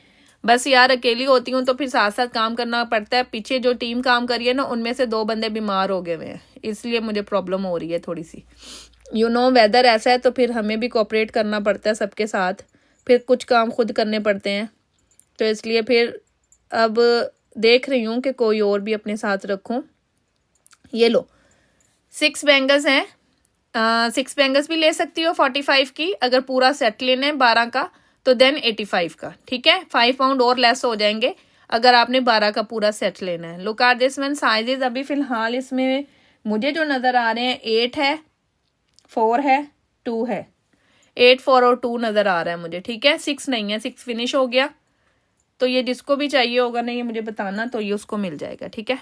बस यार अकेली होती हूँ तो फिर साथ साथ काम करना पड़ता है। पीछे जो टीम काम करी है ना, उनमें से 2 बंदे बीमार हो गए हुए हैं, इसलिए मुझे प्रॉब्लम हो रही है थोड़ी सी। वेदर ऐसा है तो फिर हमें भी कोऑपरेट करना पड़ता है सबके साथ, फिर कुछ काम खुद करने पड़ते हैं, तो इसलिए फिर अब देख रही हूँ कि कोई और भी अपने साथ रखूँ। ये लो 6 बैंगल्स हैं, 6 बैंगल्स भी ले सकती हो 45 की। अगर पूरा सेट लेना है 12 का तो देन 85 का, ठीक है। 5 पाउंड और लेस हो जाएंगे अगर आपने 12 का पूरा सेट लेना है। Look at this one sizes. अभी फिलहाल इसमें मुझे जो नज़र आ रहे हैं 8 है, 4 है, 2 है, 8, 4 और 2 नज़र आ रहा है मुझे, ठीक है। 6 नहीं है, 6 फिनिश हो गया। तो ये जिसको भी चाहिए होगा ना, ये मुझे बताना, तो ये उसको मिल जाएगा, ठीक है।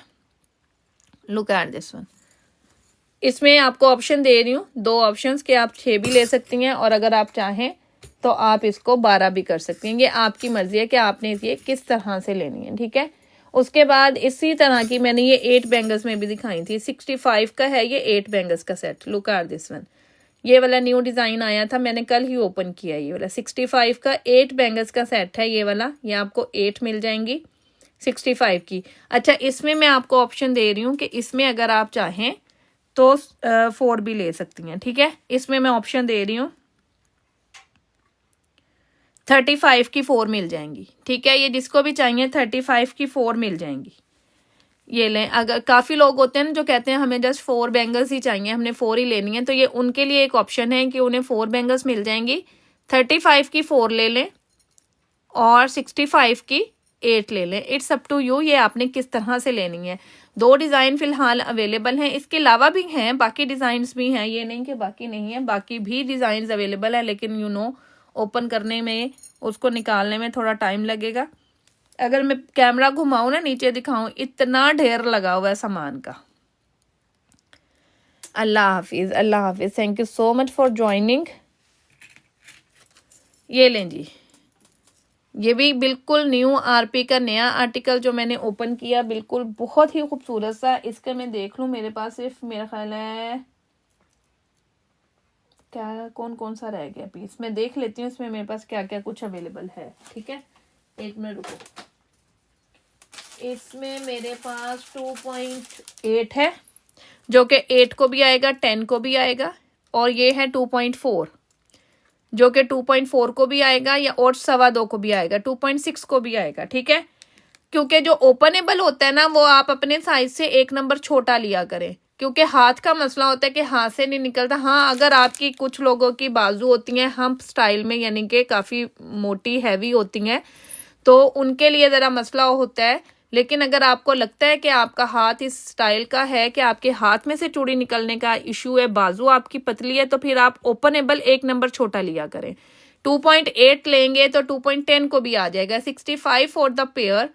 Look at this one. इसमें आपको ऑप्शन दे रही हूँ 2 ऑप्शंस के, आप 6 भी ले सकती हैं और अगर आप चाहें तो आप इसको 12 भी कर सकती हैं। ये आपकी मर्जी है कि आपने ये किस तरह से लेनी है, ठीक है। उसके बाद इसी तरह की मैंने ये 8 बैंगल्स में भी दिखाई थी। 65 का है ये 8 बैंगल्स का set. Look at this one. ये वाला न्यू डिज़ाइन आया था, मैंने कल ही ओपन किया। ये वाला 65 का 8 बैंगल्स का सेट है। ये वाला, ये आपको 8 मिल जाएंगी 65 की। अच्छा, इसमें मैं आपको ऑप्शन दे रही हूँ कि इसमें अगर आप चाहें तो 4 भी ले सकती हैं, ठीक है। इसमें मैं ऑप्शन दे रही हूँ 35 की 4 मिल जाएंगी, ठीक है। ये जिसको भी चाहिए 35 की 4 मिल जाएंगी। ये लें। अगर काफ़ी लोग होते हैं ना जो कहते हैं हमें जस्ट 4 बैंगल्स ही चाहिए, हमने 4 ही लेनी है, तो ये उनके लिए एक ऑप्शन है कि उन्हें 4 बैंगल्स मिल जाएंगी। 35 की 4 ले लें और 65 की 8 ले लें। इट्स अप टू यू, ये आपने किस तरह से लेनी है। 2 डिज़ाइन फिलहाल अवेलेबल हैं, इसके अलावा भी हैं, बाकी डिज़ाइंस भी हैं, ये नहीं कि बाकी नहीं है, बाकी भी डिज़ाइंस अवेलेबल है, लेकिन ओपन करने में, उसको निकालने में थोड़ा टाइम लगेगा। अगर मैं कैमरा घुमाऊँ ना, नीचे दिखाऊँ, इतना ढेर लगा हुआ है सामान का। अल्लाह हाफिज़, अल्लाह हाफिज़। Thank you so much for joining. ये लें जी, ये भी बिल्कुल न्यू आरपी का नया आर्टिकल जो मैंने ओपन किया, बिल्कुल बहुत ही खूबसूरत सा। इसका मैं देख लूँ, मेरे पास सिर्फ मेरा ख्याल है क्या कौन सा रह गया पीस, मैं देख लेती हूँ इसमें मेरे पास क्या क्या कुछ अवेलेबल है, ठीक है। 1 मिनट रुको। इसमें मेरे पास 2.8 है, जो कि 8 को भी आएगा, 10 को भी आएगा, और ये है 2.4 जो कि 2.4 को भी आएगा, या और 2.25 को भी आएगा, 2.6 को भी आएगा, ठीक है। क्योंकि जो ओपनेबल होता है ना, वो आप अपने साइज से 1 नंबर छोटा लिया करें, क्योंकि हाथ का मसला होता है कि हाथ से नहीं निकलता। हाँ, अगर आपकी कुछ लोगों की बाजू होती हैं हम्प स्टाइल में, यानी कि काफ़ी मोटी हैवी होती हैं, तो उनके लिए ज़रा मसला होता है। लेकिन अगर आपको लगता है कि आपका हाथ इस स्टाइल का है कि आपके हाथ में से चूड़ी निकलने का इशू है, बाजू आपकी पतली है, तो फिर आप ओपनेबल 1 नंबर छोटा लिया करें। 2.8 लेंगे तो 2.10 को भी आ जाएगा। 65 for the pair,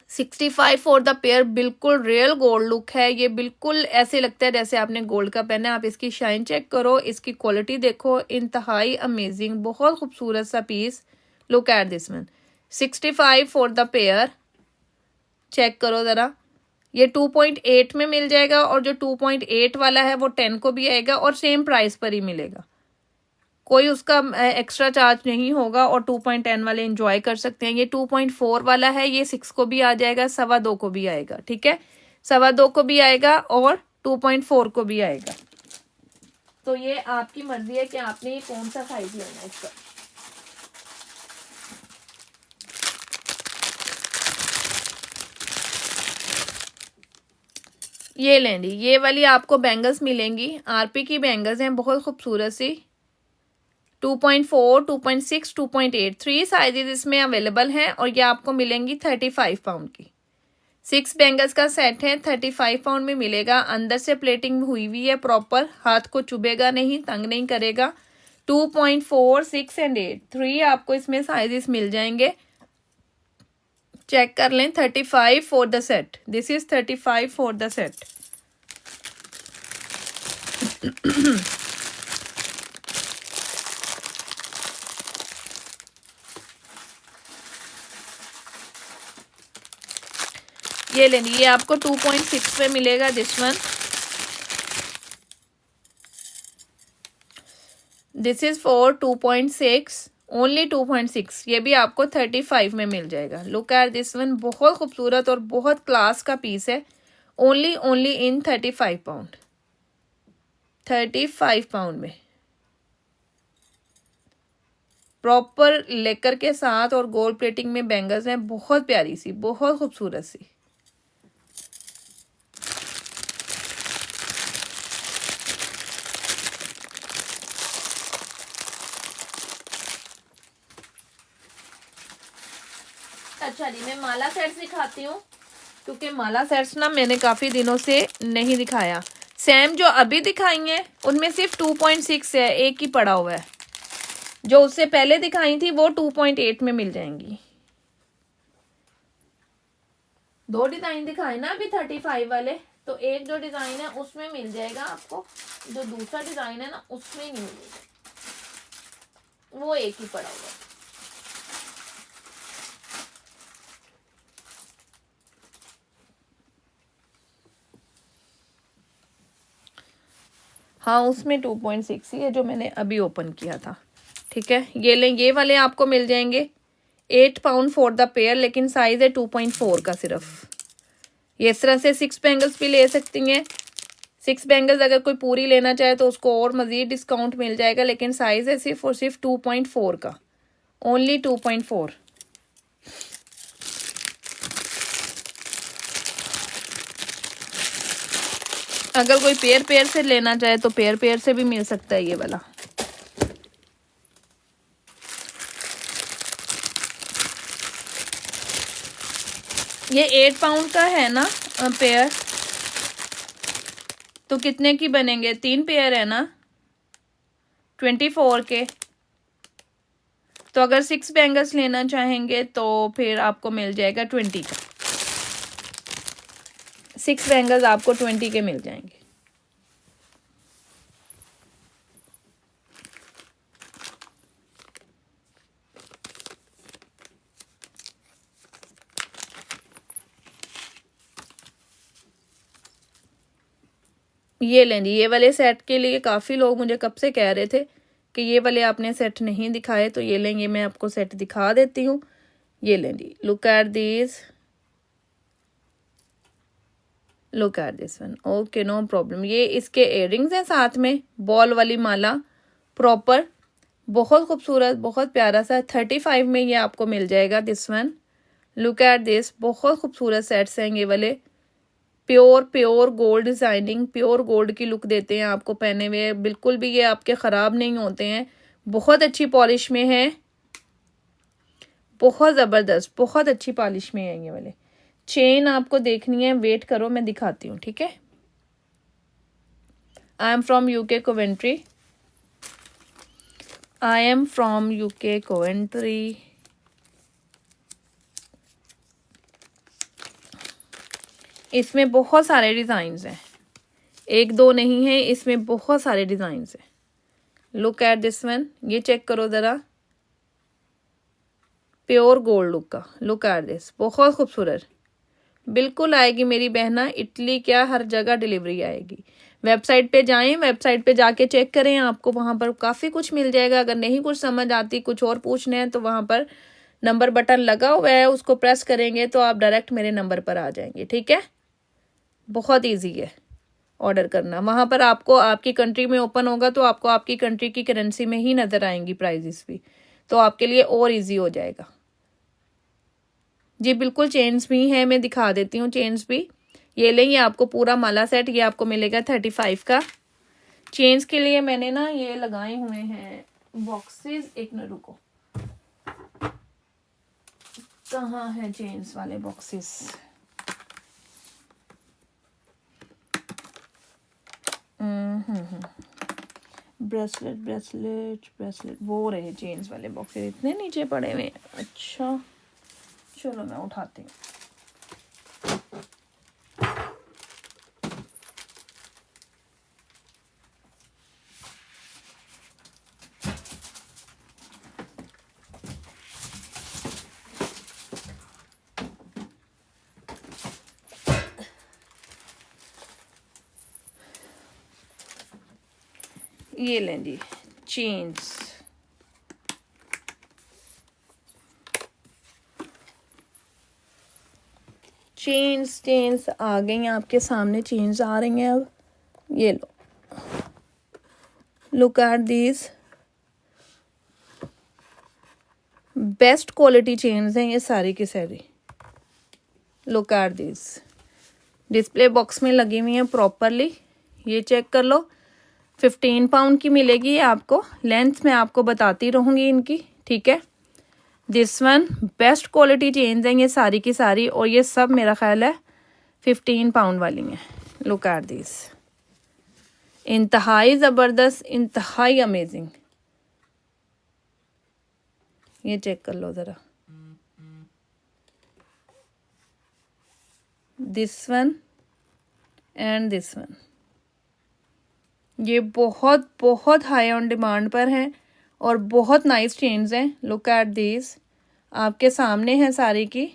65 for the pair. बिल्कुल रियल गोल्ड लुक है ये, बिल्कुल ऐसे लगता है जैसे आपने गोल्ड का पहना है। आप इसकी शाइन चेक करो, इसकी क्वालिटी देखो, इंतहाई अमेजिंग, बहुत खूबसूरत सा piece. Look at this one. 65 for the pair, check करो ज़रा। ये 2.8 में मिल जाएगा, और जो 2.8 वाला है वो 10 को भी आएगा और सेम प्राइस पर ही मिलेगा, कोई उसका एक्स्ट्रा चार्ज नहीं होगा, और 2.10 वाले एंजॉय कर सकते हैं। ये 2.4 वाला है, ये 6 को भी आ जाएगा, 2.25 को भी आएगा, ठीक है। 2.25 को भी आएगा और 2.4 को भी आएगा। तो ये आपकी मर्जी है कि आपने ये कौन सा साइज लेना है इसका। ये लें जी, ये वाली आपको बैंगल्स मिलेंगी, आरपी की बैंगल्स हैं, बहुत खूबसूरत सी। 2.4, 2.6, 2.8 3 साइजेस इसमें अवेलेबल हैं, और ये आपको मिलेंगी 35 पाउंड की। 6 बैंगल्स का सेट है, 35 पाउंड में मिलेगा। अंदर से प्लेटिंग हुई हुई है प्रॉपर, हाथ को चुभेगा नहीं, तंग नहीं करेगा। 2.4, 6 एंड 8 3 आपको इसमें साइजेस मिल जाएंगे। चेक कर लें। 35 for the set, this is 35 for the set. ये लेनी, ये आपको 2.6 पे मिलेगा this one. This is for 2.6 only 2.6, ये भी आपको 35 में मिल जाएगा। लुक एट दिस वन, बहुत खूबसूरत और बहुत क्लास का पीस है। ओनली इन 35 पाउंड, 35 पाउंड में प्रॉपर लेकर के साथ और गोल्ड प्लेटिंग में बैंगल्स हैं, बहुत प्यारी सी, बहुत खूबसूरत सी। अच्छा जी, मैं माला सेट्स दिखाती हूँ, क्योंकि माला सेट्स ना मैंने काफ़ी दिनों से नहीं दिखाया। सेम जो अभी दिखाई हैं उनमें सिर्फ 2.6 है, एक ही पड़ा हुआ है। जो उससे पहले दिखाई थी वो 2.8 में मिल जाएंगी। 2 डिज़ाइन दिखाए ना अभी 35 वाले, तो एक जो डिज़ाइन है उसमें मिल जाएगा आपको, जो दूसरा डिज़ाइन है ना उसमें नहीं मिलेगा, वो एक ही पड़ा हुआ है। हाँ, उसमें 2.6 ही है जो मैंने अभी ओपन किया था। ठीक है, ये लें, ये वाले आपको मिल जाएंगे 8 पाउंड फॉर द पेयर, लेकिन साइज है 2.4 का सिर्फ। ये इस तरह से 6 बैंगल्स भी ले सकती हैं। 6 बैंगल्स अगर कोई पूरी लेना चाहे तो उसको और मज़ीद डिस्काउंट मिल जाएगा, लेकिन साइज है सिर्फ और सिर्फ 2.4 का, ओनली 2.4। अगर कोई पेयर से लेना चाहे तो पेयर से भी मिल सकता है ये वाला। ये 8 पाउंड का है ना पेयर, तो कितने की बनेंगे? 3 पेयर है ना 24 के। तो अगर 6 बैंगल्स लेना चाहेंगे तो फिर आपको मिल जाएगा 20 का। 6 बैंगल्स आपको 20 के मिल जाएंगे। ये लें जी, ये वाले सेट के लिए काफ़ी लोग मुझे कब से कह रहे थे कि ये वाले आपने सेट नहीं दिखाए, तो ये लें, ये मैं आपको सेट दिखा देती हूँ। ये लें जी, look at this, look at this one. Okay, no problem. ये इसके इयररिंग्स हैं साथ में, बॉल वाली माला प्रॉपर, बहुत खूबसूरत, बहुत प्यारा सा। 35 में ये आपको मिल जाएगा this one. Look at this, बहुत खूबसूरत सेट्स हैं ये वाले। Pure gold designing, pure gold की लुक देते हैं आपको पहने हुए। बिल्कुल भी ये आपके ख़राब नहीं होते हैं, बहुत अच्छी पॉलिश में है, बहुत ज़बरदस्त, बहुत अच्छी पॉलिश में है ये वाले। चेन आपको देखनी है, वेट करो मैं दिखाती हूँ। ठीक है, आई am from UK Coventry, I am from UK Coventry. इसमें बहुत सारे डिज़ाइंस हैं, एक दो नहीं है, इसमें बहुत सारे डिज़ाइंस हैं। लुक एट दिस वन, ये चेक करो ज़रा, प्योर गोल्ड लुक का। लुक एट दिस, बहुत खूबसूरत, बिल्कुल आएगी मेरी बहना, इटली क्या हर जगह डिलीवरी आएगी। वेबसाइट पे जाएं, वेबसाइट पे जाके चेक करें, आपको वहाँ पर काफ़ी कुछ मिल जाएगा। अगर नहीं कुछ समझ आती, कुछ और पूछने हैं, तो वहाँ पर नंबर बटन लगा हुआ है, उसको प्रेस करेंगे तो आप डायरेक्ट मेरे नंबर पर आ जाएंगे। ठीक है, बहुत ईजी है ऑर्डर करना। वहाँ पर आपको आपकी कंट्री में ओपन होगा तो आपको आपकी कंट्री की करेंसी में ही नज़र आएंगी प्राइजेस भी, तो आपके लिए और ईजी हो जाएगा जी। बिल्कुल, चेन्स भी हैं, मैं दिखा देती हूँ चेन्स भी। ये लें, ये आपको पूरा माला सेट ये आपको मिलेगा 35 का। चेन्स के लिए मैंने ना ये लगाए हुए हैं बॉक्सेस, एक न रुको, कहाँ है चेन्स वाले बॉक्सेस? ब्रेसलेट वो रहे चेन्स वाले बॉक्सेस, इतने नीचे पड़े हुए। अच्छा चलो मैं उठाती हूँ। ये लें जी चेन्स, चेन्स आ गई हैं आपके सामने, चेन्स आ रही हैं अब। ये लो, look at this, best quality chains हैं ये सारी की सारी। Look at this, display box में लगी हुई हैं प्रॉपरली, ये चेक कर लो। 15 पाउंड की मिलेगी ये आपको, लेंथ में आपको बताती रहूँगी इनकी, ठीक है। This one best quality chains हैं ये सारी की सारी, और ये सब मेरा ख्याल है 15 पाउंड वाली हैं। लुक एट दिस, इंतहाई ज़बरदस्त, इंतहाई अमेजिंग। ये चेक कर लो ज़रा, this one and this one, ये बहुत बहुत हाई ऑन डिमांड पर हैं और बहुत नाइस चेन्स हैं। लुक एट दिस, आपके सामने है सारी की,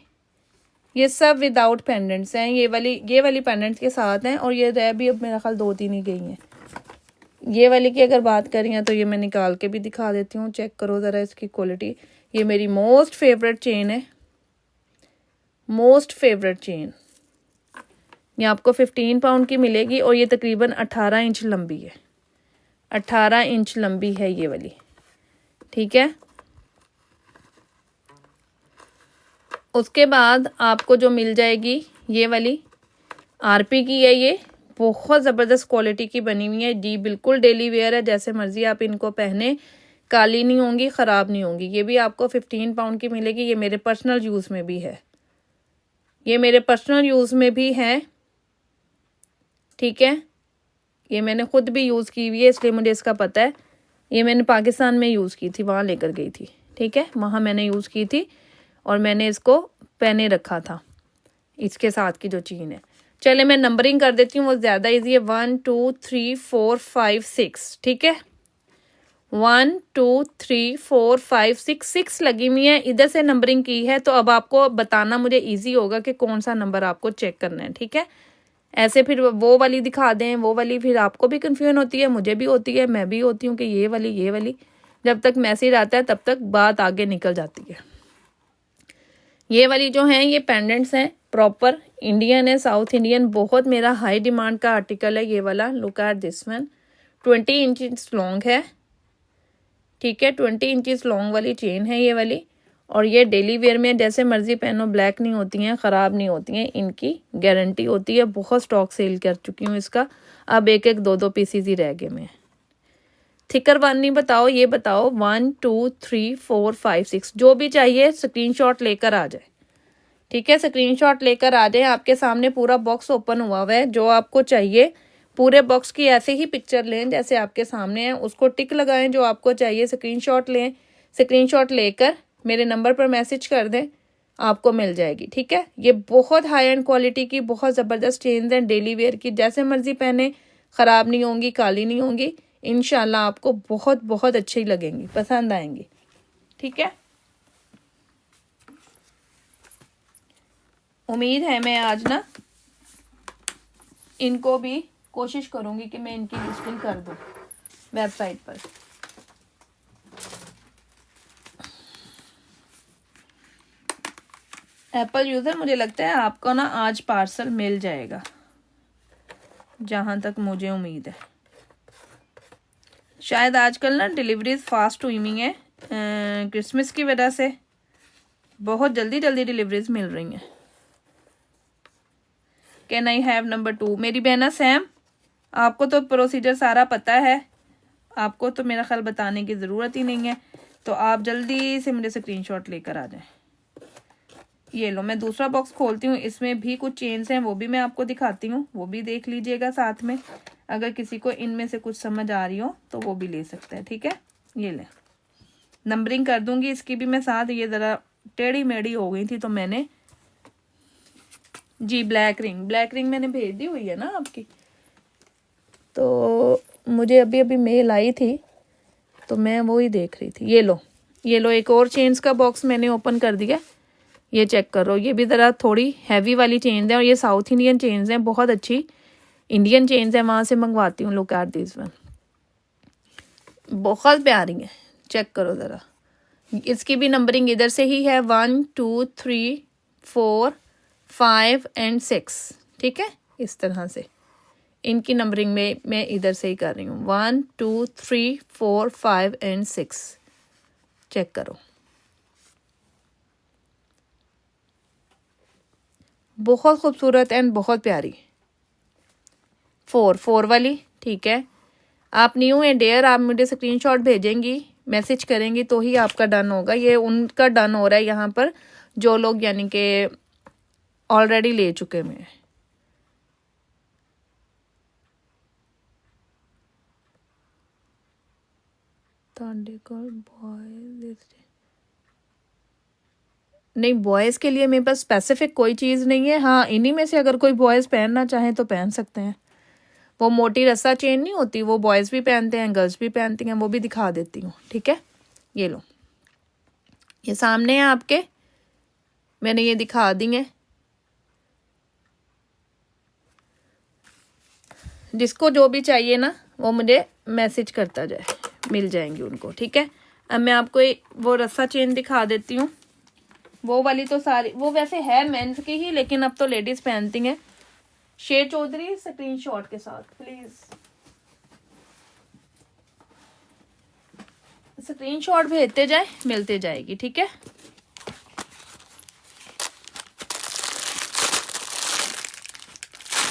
ये सब विदाउट पेंडेंट्स हैं। ये वाली पेंडेंट्स के साथ हैं, और ये रह भी अब मेरा ख्याल 2-3 ही गई हैं। ये वाली की अगर बात करें तो ये मैं निकाल के भी दिखा देती हूँ, चेक करो ज़रा इसकी क्वालिटी। ये मेरी मोस्ट फेवरेट चेन है, मोस्ट फेवरेट चेन। ये आपको 15 पाउंड की मिलेगी, और ये तकरीबन 18 इंच लंबी है, 18 इंच लंबी है ये वाली, ठीक है। उसके बाद आपको जो मिल जाएगी ये वाली आरपी की है, ये बहुत ज़बरदस्त क्वालिटी की बनी हुई है जी, बिल्कुल डेली वेयर है, जैसे मर्जी आप इनको पहने, काली नहीं होंगी, ख़राब नहीं होंगी। ये भी आपको 15 पाउंड की मिलेगी। ये मेरे पर्सनल यूज़ में भी है, ये मेरे पर्सनल यूज़ में भी है, ठीक है। ये मैंने ख़ुद भी यूज़ की हुई है, इसलिए मुझे इसका पता है। ये मैंने पाकिस्तान में यूज़ की थी, वहाँ लेकर गई थी, ठीक है, वहाँ मैंने यूज़ की थी और मैंने इसको पहने रखा था इसके साथ की जो चीन है। चले मैं नंबरिंग कर देती हूँ, वो ज़्यादा इजी है। 1 2 3 4 5 6, ठीक है। 1 2 3 4 5 6 लगी हुई है, इधर से नंबरिंग की है, तो अब आपको बताना मुझे इजी होगा कि कौन सा नंबर आपको चेक करना है, ठीक है। ऐसे फिर वो वाली दिखा दें, वो वाली, फिर आपको भी कन्फ्यूजन होती है, मुझे भी होती है, मैं भी होती हूँ कि ये वाली। जब तक मैसेज आता है तब तक बात आगे निकल जाती है। ये वाली जो हैं ये पेंडेंट्स हैं, प्रॉपर इंडियन है, साउथ इंडियन, बहुत मेरा हाई डिमांड का आर्टिकल है ये वाला। Look at this one, 20 inches long है, ठीक है, 20 इंचेस लॉन्ग वाली चेन है ये वाली। और ये डेली वेयर में जैसे मर्जी पहनो, ब्लैक नहीं होती हैं, ख़राब नहीं होती हैं, इनकी गारंटी होती है। बहुत स्टॉक सेल कर चुकी हूँ इसका, अब 1-1 2-2 पीसीज ही रह गए मैं। थिकर वन नहीं बताओ, ये बताओ 1 2 3 4 5 6, जो भी चाहिए स्क्रीनशॉट लेकर आ जाए, ठीक है। स्क्रीनशॉट लेकर आ जाए, आपके सामने पूरा बॉक्स ओपन हुआ है, जो आपको चाहिए पूरे बॉक्स की ऐसे ही पिक्चर लें जैसे आपके सामने है, उसको टिक लगाएं जो आपको चाहिए, स्क्रीनशॉट लें, स्क्रीनशॉट लेकर मेरे नंबर पर मैसेज कर दें, आपको मिल जाएगी, ठीक है। ये बहुत हाई एंड क्वालिटी की बहुत ज़बरदस्त चेन्स हैं, डेली वेयर की, जैसे मर्जी पहने, ख़राब नहीं होंगी, काली नहीं होंगी, इंशाल्लाह आपको बहुत बहुत अच्छी लगेंगी, पसंद आएंगी, ठीक है। उम्मीद है मैं आज ना इनको भी कोशिश करूंगी कि मैं इनकी लिस्टिंग कर दूं वेबसाइट पर। एप्पल यूज़र, मुझे लगता है आपको ना आज पार्सल मिल जाएगा, जहां तक मुझे उम्मीद है। शायद आजकल ना डिलीवरीज फास्ट हुई हुई हैं, क्रिसमस की वजह से बहुत जल्दी डिलीवरीज मिल रही हैं। Can I have number 2? मेरी बहना सैम, आपको तो प्रोसीजर सारा पता है, आपको तो मेरा ख्याल बताने की ज़रूरत ही नहीं है, तो आप जल्दी से मुझे स्क्रीनशॉट लेकर आ जाएं। ये लो, मैं दूसरा बॉक्स खोलती हूँ, इसमें भी कुछ चेन्स हैं, वो भी मैं आपको दिखाती हूँ, वो भी देख लीजिएगा साथ में। अगर किसी को इनमें से कुछ समझ आ रही हो तो वो भी ले सकता है, ठीक है। ये ले, नंबरिंग कर दूंगी इसकी भी मैं साथ। ये ज़रा टेढ़ी मेढ़ी हो गई थी तो मैंने जी ब्लैक रिंग मैंने भेज दी हुई है ना आपकी, तो मुझे अभी मेल आई थी तो मैं वो ही देख रही थी। ये लो एक और चेन्स का बॉक्स मैंने ओपन कर दिया, ये चेक करो। ये भी ज़रा थोड़ी हैवी वाली चेन्स है, और ये साउथ इंडियन चेन्स हैं, बहुत अच्छी इंडियन चेन्स हैं, वहाँ से मंगवाती हूँ। लुक एट दिस वन, बहुत प्यारी है, चेक करो ज़रा। इसकी भी नंबरिंग इधर से ही है, 1 2 3 4 5 एंड 6, ठीक है। इस तरह से इनकी नंबरिंग में मैं इधर से ही कर रही हूँ। 1 2 3 4 5 एंड 6, चेक करो। बहुत खूबसूरत एंड बहुत प्यारी। 4 वाली, ठीक है। आप न्यू एंड डेयर, आप मुझे स्क्रीनशॉट भेजेंगी, मैसेज करेंगी तो ही आपका डन होगा। ये उनका डन हो रहा है यहाँ पर जो लोग यानी कि ऑलरेडी ले चुके हैं। नहीं, बॉयज़ के लिए मेरे पास स्पेसिफिक कोई चीज़ नहीं है। हाँ, इन्हीं में से अगर कोई बॉयज़ पहनना चाहें तो पहन सकते हैं। वो मोटी रस्सा चेन नहीं होती, वो बॉयज़ भी पहनते हैं, गर्ल्स भी पहनती हैं, वो भी दिखा देती हूँ, ठीक है। ये लो, ये सामने है आपके, मैंने ये दिखा दी है। जिसको जो भी चाहिए ना वो मुझे मैसेज करता जाए, मिल जाएंगी उनको, ठीक है। अब मैं आपको वो रस्सा चेन दिखा देती हूँ। वो वाली तो सारी, वो वैसे है मेंस की ही, लेकिन अब तो लेडीज पहनती हैं। शेर चौधरी स्क्रीनशॉट के साथ प्लीज, स्क्रीनशॉट भेजते जाए, मिलते जाएगी, ठीक है।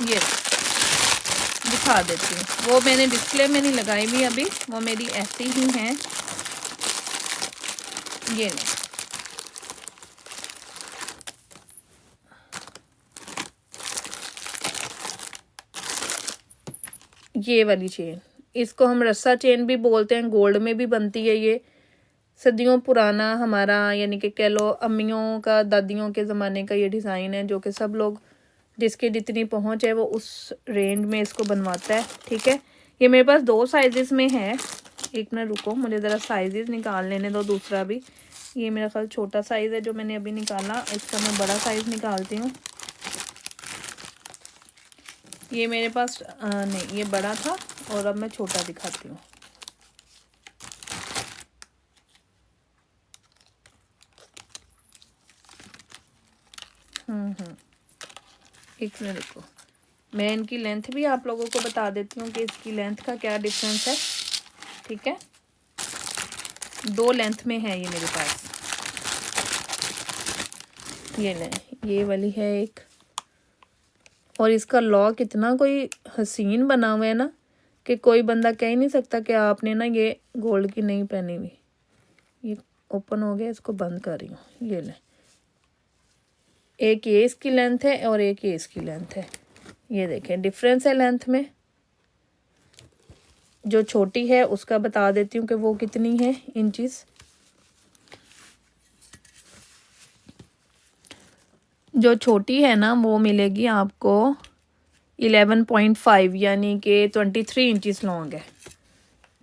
ये दिखा देती हूँ, वो मैंने डिस्प्ले में नहीं लगाई हुई अभी, वो मेरी ऐसी ही हैं। ये नहीं, ये वाली चेन, इसको हम रस्सा चेन भी बोलते हैं, गोल्ड में भी बनती है। ये सदियों पुराना हमारा यानी कि कह लो अम्मियों का, दादियों के ज़माने का ये डिज़ाइन है, जो कि सब लोग जिसकी जितनी पहुंच है वो उस रेंज में इसको बनवाता है, ठीक है। ये मेरे पास 2 साइजेस में है। एक ना रुको, मुझे ज़रा साइजेस निकाल लेने दो दूसरा भी। ये मेरा ख्याल छोटा साइज़ है जो मैंने अभी निकाला, इसका मैं बड़ा साइज़ निकालती हूँ। ये मेरे पास नहीं, ये बड़ा था और अब मैं छोटा दिखाती हूँ। एक मिनट रुको, मैं इनकी लेंथ भी आप लोगों को बता देती हूँ कि इसकी लेंथ का क्या डिफरेंस है, ठीक है। 2 लेंथ में है ये मेरे पास। ये ले, ये वाली है एक, और इसका लॉक इतना कोई हसीन बना हुआ है ना कि कोई बंदा कह ही नहीं सकता कि आपने ना ये गोल्ड की नहीं पहनी हुई। ये ओपन हो गया, इसको बंद कर रही हूँ। ये ले, एक ये इसकी लेंथ है और एक ये इसकी लेंथ है। ये देखें डिफरेंस है लेंथ में। जो छोटी है उसका बता देती हूँ कि वो कितनी है इंचेस। जो छोटी है ना वो मिलेगी आपको 11.5 यानी कि 23 इंचेस लॉन्ग है।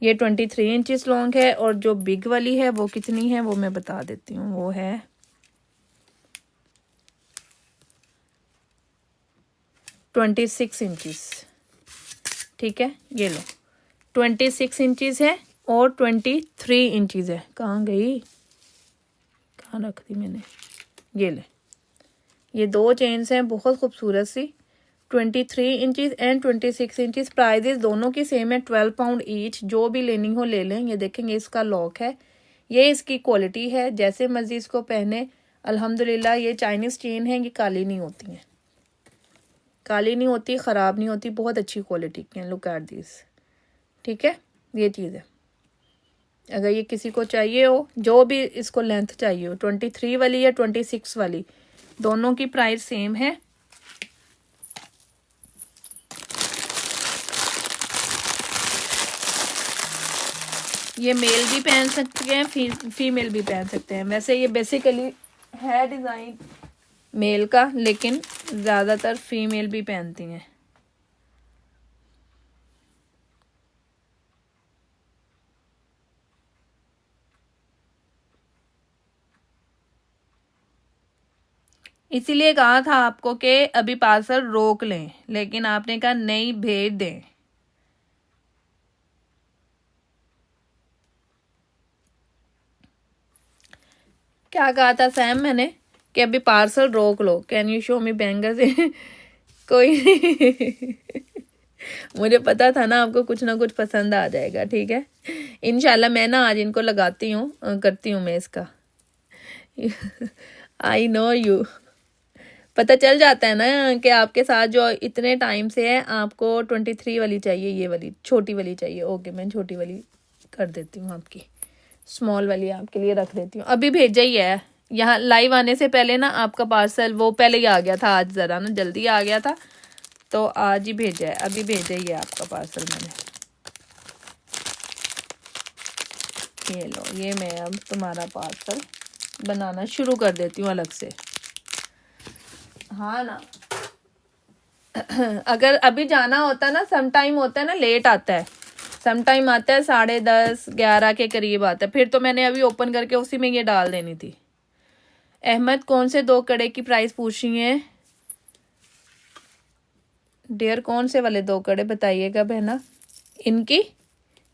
ये 23 इंचेस लॉन्ग है, और जो बिग वाली है वो कितनी है वो मैं बता देती हूँ। वो है 26 इंचेस, ठीक है। ये लो 26 इंचेस है और 23 इंचेस है। कहाँ गई, कहाँ रख दी मैंने। ये ले, ये 2 चेन्स हैं बहुत खूबसूरत सी, 23 इंचेस एंड 26 इंचेस। प्राइजेस दोनों की सेम है, 12 पाउंड ईच। जो भी लेनी हो ले लें। ये देखेंगे इसका लॉक है, ये इसकी क्वालिटी है, जैसे मर्जी इसको पहने। अल्हम्दुलिल्लाह ये चाइनीज़ चेन है, ये काली नहीं होती हैं, काली नहीं होती, ख़राब नहीं होती, बहुत अच्छी क्वालिटी की हैं। लुक एट दिस, ठीक है। ये चीज़ है, अगर ये किसी को चाहिए हो, जो भी इसको लेंथ चाहिए हो, 23 वाली या 26 वाली, दोनों की प्राइस सेम है। ये मेल भी पहन सकते हैं, फीमेल भी पहन सकते हैं। वैसे ये बेसिकली है डिज़ाइन मेल का, लेकिन ज़्यादातर फीमेल भी पहनती हैं। इसीलिए कहा था आपको कि अभी पार्सल रोक लें, लेकिन आपने कहा नहीं भेज दें। क्या कहा था सैम मैंने कि अभी पार्सल रोक लो, can you show me bangles. कोई नहीं। मुझे पता था ना आपको कुछ ना कुछ पसंद आ जाएगा, ठीक है। इंशाल्लाह मैं ना आज इनको लगाती हूँ, करती हूँ मैं इसका। आई नो यू, पता चल जाता है ना कि आपके साथ जो इतने टाइम से है, आपको 23 वाली चाहिए, ये वाली छोटी वाली चाहिए। ओके, मैं छोटी वाली कर देती हूँ, आपकी स्मॉल वाली आपके लिए रख देती हूँ। अभी भेजा ही है, यहाँ लाइव आने से पहले ना आपका पार्सल वो पहले ही आ गया था, आज ज़रा ना जल्दी आ गया था, तो आज ही भेजा है, अभी भेजा ही है आपका पार्सल मैंने। ये लो, ये मैं अब तुम्हारा पार्सल बनाना शुरू कर देती हूँ अलग से। हाँ ना, अगर अभी जाना होता ना, सम टाइम होता है ना लेट आता है, सम टाइम आता है 10:30 11 के करीब आता है, फिर तो मैंने अभी ओपन करके उसी में ये डाल देनी थी। अहमद कौन से 2 कड़े की प्राइस पूछ रही हैं डियर? कौन से वाले 2 कड़े बताइएगा बहना, इनकी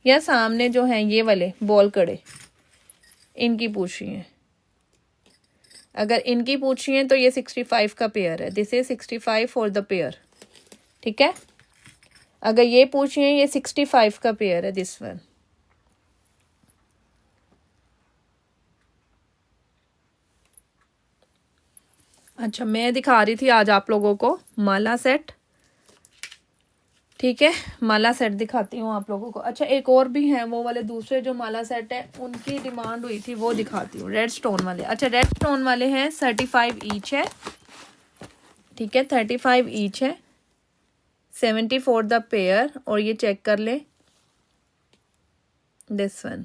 या सामने जो हैं ये वाले बॉल कड़े, इनकी पूछ रही हैं? अगर इनकी पूछ रही हैं तो ये 65 का पेयर है, this is 65 for the pair, ठीक है। अगर ये पूछ रही हैं, ये 65 का पेयर है, दिस वन। अच्छा, मैं दिखा रही थी आज आप लोगों को माला सेट, ठीक है, माला सेट दिखाती हूँ आप लोगों को। अच्छा, एक और भी है, वो वाले दूसरे जो माला सेट है उनकी डिमांड हुई थी, वो दिखाती हूँ, रेड स्टोन वाले। अच्छा, रेड स्टोन वाले हैं 35 ईच है, ठीक है, 35 ईच है, 70 फॉर द पेयर। और ये चेक कर ले, दिस वन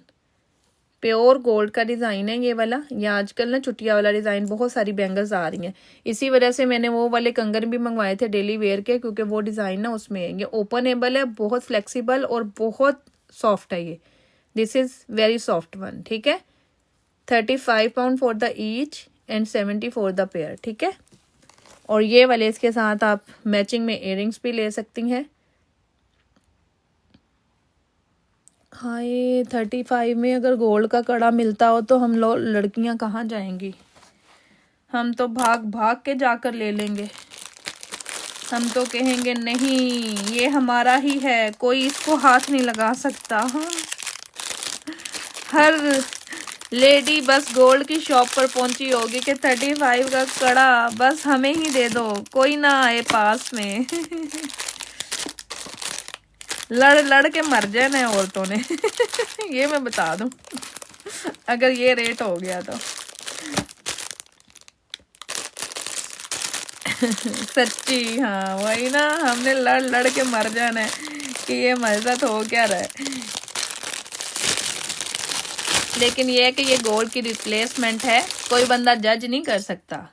प्योर गोल्ड का डिज़ाइन है ये वाला। ये आजकल ना चुटिया वाला डिज़ाइन, बहुत सारी बैंगल्स आ रही हैं, इसी वजह से मैंने वो वाले कंगन भी मंगवाए थे डेली वेयर के, क्योंकि वो डिज़ाइन ना उसमें है। ये ओपनेबल है, बहुत फ्लेक्सिबल और बहुत सॉफ्ट है ये, this is very soft one, ठीक है। 35 pound for the each and 70 for the pair, ठीक है। और ये वाले इसके साथ आप मैचिंग में इयररिंग्स भी ले सकती हैं। हाय, 35 में अगर गोल्ड का कड़ा मिलता हो तो हम लोग लड़कियां कहाँ जाएंगी, हम तो भाग भाग के जाकर ले लेंगे। हम तो कहेंगे नहीं, ये हमारा ही है, कोई इसको हाथ नहीं लगा सकता। हाँ, हर लेडी बस गोल्ड की शॉप पर पहुंची होगी कि 35 का कड़ा बस हमें ही दे दो, कोई ना आए पास में। लड़ लड़ के मर जाना है औरतों ने। ये मैं बता दूं, अगर ये रेट हो गया तो। सच्ची, हाँ वही ना, हमने लड़ लड़ के मर जाना है कि ये मजद हो क्या रहा है। लेकिन ये है कि ये गोल्ड की रिप्लेसमेंट है, कोई बंदा जज नहीं कर सकता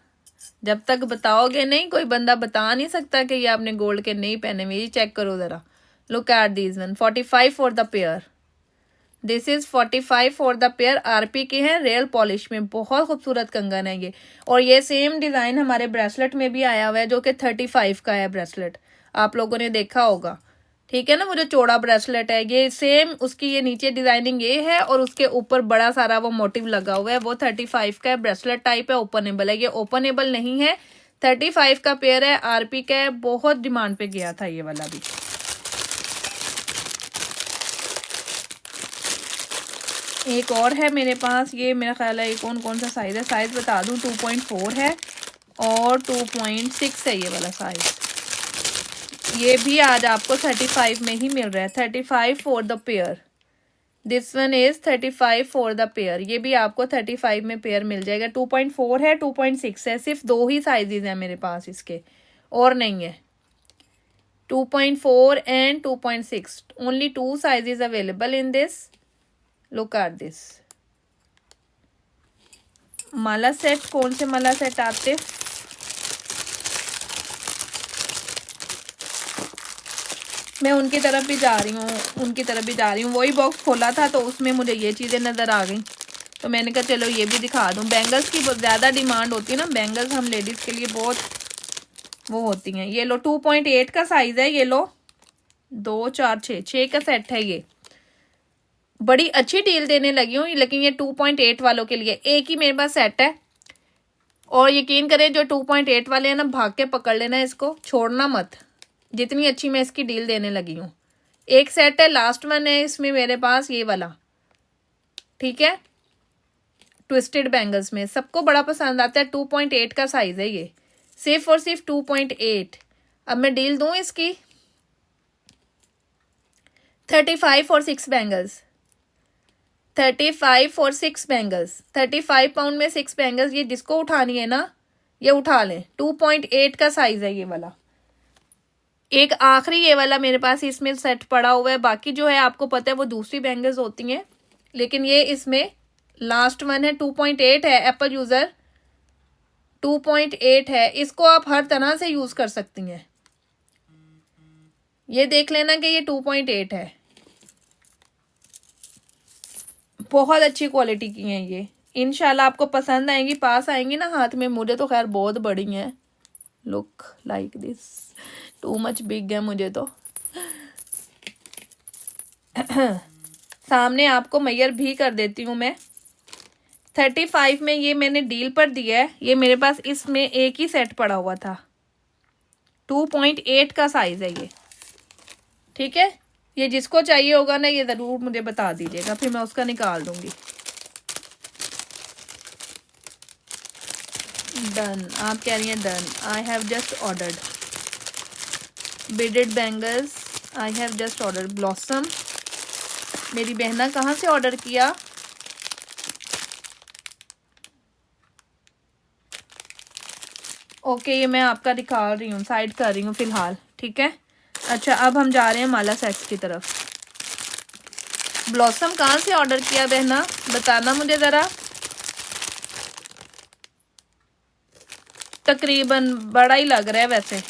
जब तक बताओगे नहीं। कोई बंदा बता नहीं सकता कि ये आपने गोल्ड के नहीं पहने हुए। ये चेक करो जरा, look at this one, 45 for the pair, this is 45 for the pair. RP के हैं, रियल पॉलिश में, बहुत खूबसूरत कंगन है ये। और ये सेम डिजाइन हमारे ब्रेसलेट में भी आया हुआ है, जो कि 35 का है ब्रेसलेट, आप लोगों ने देखा होगा, ठीक है ना। वो जो चौड़ा ब्रेसलेट है ये सेम, उसकी ये नीचे डिजाइनिंग ये है और उसके ऊपर बड़ा सारा वो मोटिव लगा हुआ है, वो 35 का है, ब्रेसलेट टाइप है, ओपनेबल है। ये ओपनेबल नहीं है, 35 का पेयर है, आरपी का है, बहुत डिमांड पे गया था ये वाला भी। एक और है मेरे पास, ये मेरा ख्याल है ये कौन सा साइज है, साइज बता दूं, 2.4 है और 2.6 है ये वाला साइज। ये भी आज आपको 35 में ही मिल रहा है, 35 for the pair, this one is 35 for the pair. ये भी आपको 35 में पेयर मिल जाएगा। 2.4 है, 2.6 है, सिर्फ 2 ही साइजेस हैं मेरे पास इसके, और नहीं है। 2.4 and 2.6, only 2 sizes available in this. Look at this Mala set. कौन से माला सेट आते, मैं उनकी तरफ भी जा रही हूँ, वही बॉक्स खोला था तो उसमें मुझे ये चीज़ें नज़र आ गई, तो मैंने कहा चलो ये भी दिखा दूँ। बैंगल्स की बहुत ज़्यादा डिमांड होती है ना, बैंगल्स हम लेडीज़ के लिए बहुत वो होती हैं। ये लो, 2.8 का साइज़ है, ये लो, 2 4 6 का सेट है ये। बड़ी अच्छी डील देने लगी हूँ, लेकिन ये 2.8 वालों के लिए एक ही मेरे पास सेट है। और यकीन करें जो 2.8 वाले हैं ना, भाग के पकड़ लेना इसको, छोड़ना मत। जितनी अच्छी मैं इसकी डील देने लगी हूँ। एक सेट है, लास्ट वन है इसमें मेरे पास, ये वाला, ठीक है, ट्विस्टेड बैंगल्स में सबको बड़ा पसंद आता है। 2.8 का साइज है ये, सिर्फ और सिर्फ 2.8। अब मैं डील दूं इसकी 35 और 6 बैंगल्स, 35 और 6 बैंगल्स, 35 पाउंड में 6 बैंगल्स। ये जिसको उठानी है ना ये उठा लें। 2.8 का साइज है ये वाला। एक आखिरी ये वाला मेरे पास इसमें सेट पड़ा हुआ है, बाकी जो है आपको पता है वो दूसरी बैंगल्स होती हैं, लेकिन ये इसमें लास्ट वन है। 2.8 है, एप्पल यूजर 2.8 है। इसको आप हर तरह से यूज कर सकती हैं। ये देख लेना कि ये 2.8 है, बहुत अच्छी क्वालिटी की हैं ये। इंशाल्लाह आपको पसंद आएंगी। पास आएंगी ना हाथ में, मुझे तो खैर बहुत बड़ी हैं। Look like this, too much big है मुझे तो। सामने आपको मैयर भी कर देती हूँ मैं। 35 में ये मैंने डील पर दिया है। ये मेरे पास इसमें एक ही सेट पड़ा हुआ था। 2.8 का साइज है ये, ठीक है। ये जिसको चाहिए होगा ना ये ज़रूर मुझे बता दीजिएगा, फिर मैं उसका निकाल दूंगी। डन, आप कह रही हैं done. I have just ordered beaded bangles, I have just order blossom. मेरी बहना कहाँ से ऑर्डर किया? ओके, ये मैं आपका दिखा रही हूँ, साइड कर रही हूँ फिलहाल, ठीक है। अच्छा, अब हम जा रहे हैं माला सेट्स की तरफ। ब्लॉसम कहाँ से ऑर्डर किया बहना, बताना मुझे ज़रा। तकरीबन बड़ा ही लग रहा है वैसे।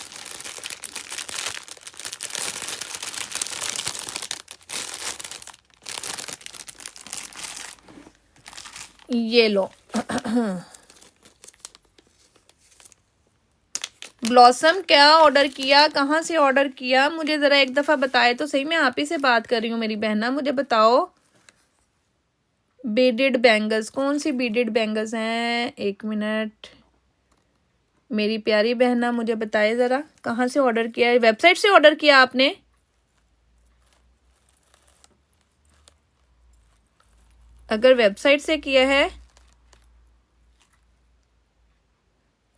ये लो। ब्लॉसम क्या ऑर्डर किया, कहाँ से ऑर्डर किया, मुझे ज़रा एक दफ़ा बताए तो सही। मैं आप ही से बात कर रही हूँ मेरी बहना, मुझे बताओ। बीडेड बैंगल्स, कौन सी बीडेड बैंगल्स हैं? एक मिनट मेरी प्यारी बहना, मुझे बताए ज़रा कहाँ से ऑर्डर किया है। वेबसाइट से ऑर्डर किया आपने? अगर वेबसाइट से किया है,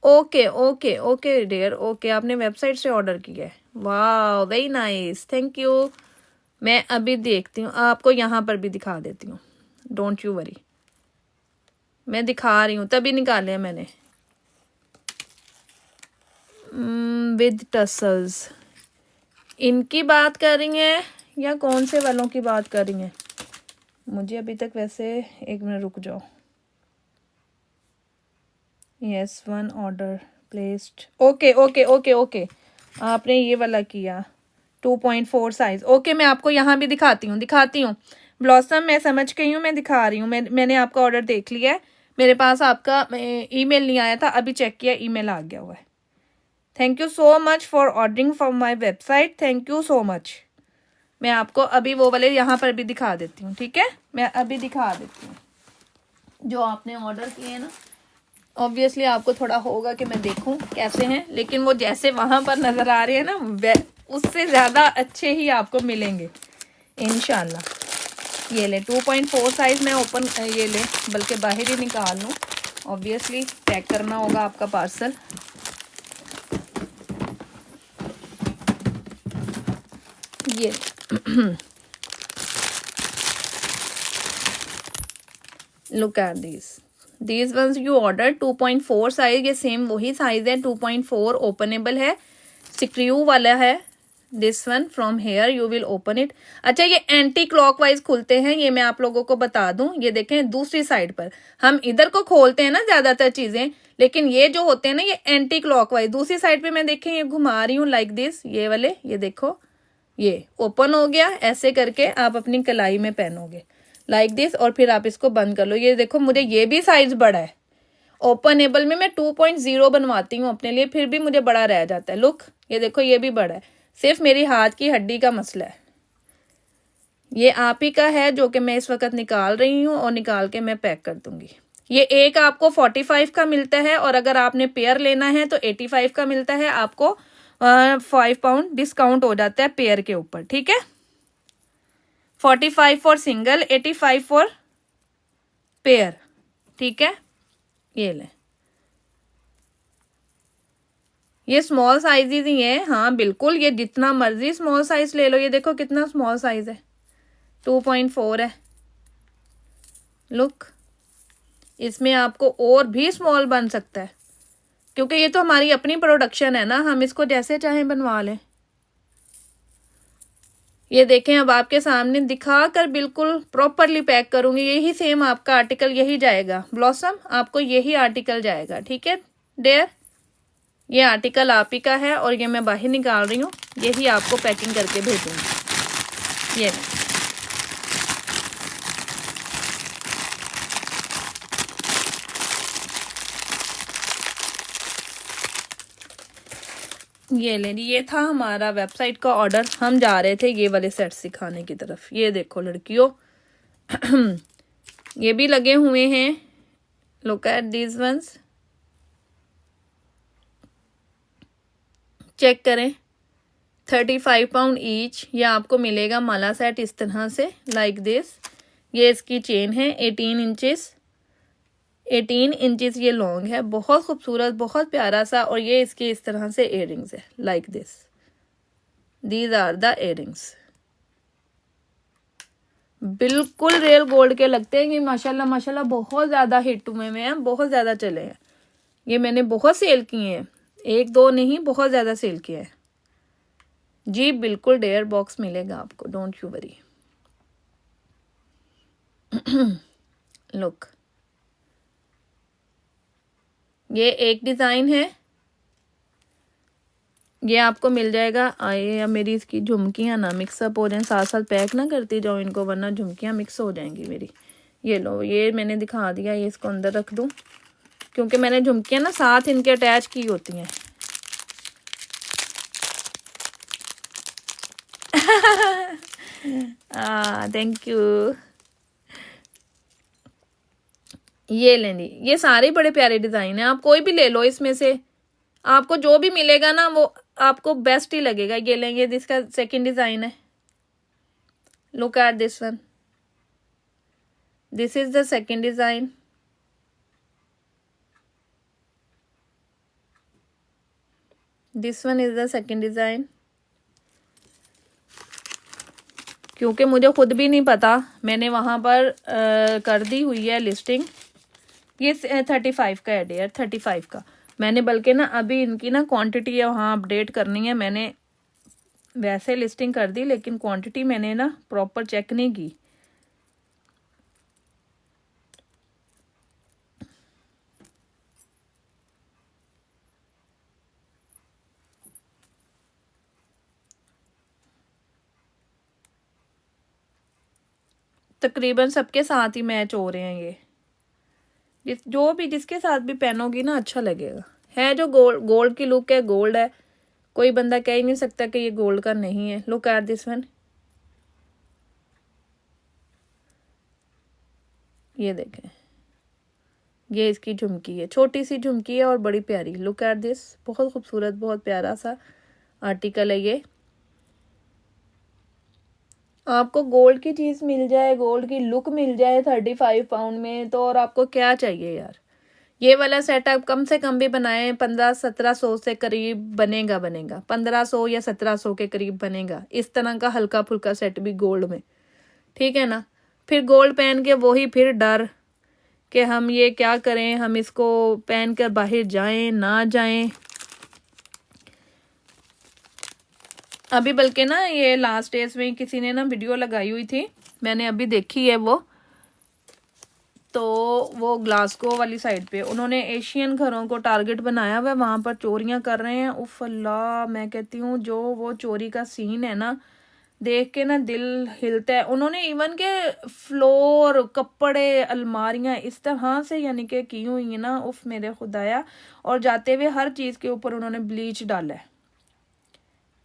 okay okay okay dear, okay, आपने वेबसाइट से ऑर्डर किया है। वाह, वेरी नाइस, थैंक यू। मैं अभी देखती हूँ, आपको यहाँ पर भी दिखा देती हूँ, डोंट यू वरी। मैं दिखा रही हूँ, तभी निकाले हैं मैंने। विद टसल्स, इनकी बात कर रही हैं या कौन से वालों की बात कर रही हैं? मुझे अभी तक वैसे, एक मिनट रुक जाओ। Yes, one order placed. Okay okay okay okay, आपने ये वाला किया 2.4 साइज। ओके, मैं आपको यहाँ भी दिखाती हूँ। ब्लॉसम मैं समझ गई हूँ, मैं दिखा रही हूँ। मैंने आपका ऑर्डर देख लिया है, मेरे पास आपका ईमेल नहीं आया था, अभी चेक किया, ईमेल आ गया हुआ है। Thank you so much for ordering from my website, thank you so much. मैं आपको अभी वो वाले यहाँ पर भी दिखा देती हूँ, ठीक है। मैं अभी दिखा देती हूँ जो आपने ऑर्डर किए हैं ना। ऑब्वियसली आपको थोड़ा होगा कि मैं देखूं कैसे हैं, लेकिन वो जैसे वहाँ पर नज़र आ रहे हैं ना, उससे ज़्यादा अच्छे ही आपको मिलेंगे इंशाल्लाह। ये ले 2.4 साइज़ मैं ओपन, ये ले बल्कि बाहर ही निकाल लूँ। ऑब्वियसली पैक करना होगा आपका पार्सल। ये look at these ones you order 2.4 size, ये सेम वही साइज है। 2.4 ओपनेबल है, स्क्रू वाला है। This one from here you will open it. अच्छा, ये एंटी क्लॉकवाइज खुलते हैं, ये मैं आप लोगों को बता दूं। ये देखें दूसरी साइड पर, हम इधर को खोलते हैं ना ज्यादातर चीजें, लेकिन ये जो होते हैं ना ये एंटी क्लॉकवाइज। दूसरी साइड पे मैं देखें, ये घुमा रही हूँ लाइक दिस, ये वाले, ये देखो ये ओपन हो गया। ऐसे करके आप अपनी कलाई में पहनोगे लाइक दिस, और फिर आप इसको बंद कर लो। ये देखो, मुझे ये भी साइज बड़ा है। ओपनेबल में मैं 2.0 बनवाती हूँ अपने लिए, फिर भी मुझे बड़ा रह जाता है। लुक, ये देखो, ये भी बड़ा है। सिर्फ मेरी हाथ की हड्डी का मसला है। ये आप ही का है जो कि मैं इस वक्त निकाल रही हूँ, और निकाल के मैं पैक कर दूंगी। ये एक आपको 45 का मिलता है, और अगर आपने पेयर लेना है तो 85 का मिलता है आपको। 5 पाउंड डिस्काउंट हो जाता है पेयर के ऊपर, ठीक है। 45 फॉर सिंगल, 85 फॉर पेयर, ठीक है। ये ले, ये स्मॉल साइज ही है, हाँ बिल्कुल, ये जितना मर्जी स्मॉल साइज ले लो। ये देखो कितना स्मॉल साइज है, 2.4 है। लुक, इसमें आपको और भी स्मॉल बन सकता है, क्योंकि ये तो हमारी अपनी प्रोडक्शन है ना, हम इसको जैसे चाहें बनवा लें। ये देखें, अब आपके सामने दिखा कर बिल्कुल प्रॉपरली पैक करूंगी। यही सेम आपका आर्टिकल यही जाएगा, ब्लॉसम आपको यही आर्टिकल जाएगा, ठीक है डेयर। ये आर्टिकल आप ही का है, और ये मैं बाहर निकाल रही हूँ, यही आपको पैकिंग करके भेजूंगी। ये ले, ये था हमारा वेबसाइट का ऑर्डर। हम जा रहे थे ये वाले सेट सिखाने की तरफ। ये देखो लड़कियों, ये भी लगे हुए हैं, look at these ones, check करें। 35 पाउंड ईच। ये आपको मिलेगा माला सेट इस तरह से, लाइक दिस। ये इसकी चेन है 18 इंचेस, 18 इंचेस ये लॉन्ग है, बहुत खूबसूरत, बहुत प्यारा सा। और ये इसके इस तरह से इयररिंग्स है, like this, these are the earrings. बिल्कुल रियल गोल्ड के लगते हैं। ये माशाल्लाह माशाल्लाह बहुत ज़्यादा हिट हुए हैं, बहुत ज़्यादा चले हैं। ये मैंने बहुत सेल किए हैं, एक दो नहीं, बहुत ज़्यादा सेल किए हैं जी। बिल्कुल डेयर बॉक्स मिलेगा आपको, डोंट यू वरी। लुक, ये एक डिज़ाइन है, ये आपको मिल जाएगा। आए, या मेरी इसकी झुमकियाँ ना मिक्सअप हो जाएं, साथ साथ पैक ना करती जाओ इनको, वरना झुमकियाँ मिक्स हो जाएंगी मेरी। ये लो, ये मैंने दिखा दिया, ये इसको अंदर रख दूँ, क्योंकि मैंने झुमकियाँ ना साथ इनके अटैच की होती हैं। Thank you. ये लेंगी, ये सारे बड़े प्यारे डिज़ाइन है, आप कोई भी ले लो इसमें से, आपको जो भी मिलेगा ना वो आपको बेस्ट ही लगेगा। ये लेंगे, जिसका सेकंड डिज़ाइन है, look at this one, this is the second design. This one is the second design. क्योंकि मुझे खुद भी नहीं पता, मैंने वहाँ पर कर दी हुई है लिस्टिंग। ये 35 का है डेयर, 35 का। मैंने बल्कि ना अभी इनकी ना क्वांटिटी है वहाँ अपडेट करनी है, मैंने वैसे लिस्टिंग कर दी, लेकिन क्वांटिटी मैंने ना प्रॉपर चेक नहीं की। तकरीबन सबके साथ ही मैच हो रहे हैं ये, जो भी जिसके साथ भी पहनोगी ना अच्छा लगेगा। है जो गोल्ड की लुक है, गोल्ड है, कोई बंदा कह ही नहीं सकता कि ये गोल्ड का नहीं है। लुक एट दिस वन, ये देखें, ये इसकी झुमकी है, छोटी सी झुमकी है और बड़ी प्यारी। लुक एट दिस, बहुत खूबसूरत, बहुत प्यारा सा आर्टिकल है ये। आपको गोल्ड की चीज़ मिल जाए, गोल्ड की लुक मिल जाए 35 पाउंड में, तो और आपको क्या चाहिए यार। ये वाला सेटअप कम से कम भी बनाए 1500-1700 से करीब बनेगा, 1500 या 1700 के करीब बनेगा इस तरह का हल्का फुल्का सेट भी गोल्ड में, ठीक है ना। फिर गोल्ड पहन के वही फिर डर कि हम ये क्या करें, हम इसको पहन कर बाहर जाएं ना जाएं। अभी बल्कि ना ये लास्ट डेज में किसी ने ना वीडियो लगाई हुई थी, मैंने अभी देखी है वो, तो वो ग्लासगो वाली साइड पे उन्होंने एशियन घरों को टारगेट बनाया हुआ है, वहाँ पर चोरियां कर रहे हैं। उफ अल्लाह, मैं कहती हूँ जो वो चोरी का सीन है ना, देख के ना दिल हिलता है। उन्होंने इवन के फ्लोर, कपड़े, अलमारियां इस तरह से यानी कि की हुई है ना, उफ मेरे खुदाया। और जाते हुए हर चीज़ के ऊपर उन्होंने ब्लीच डाला है,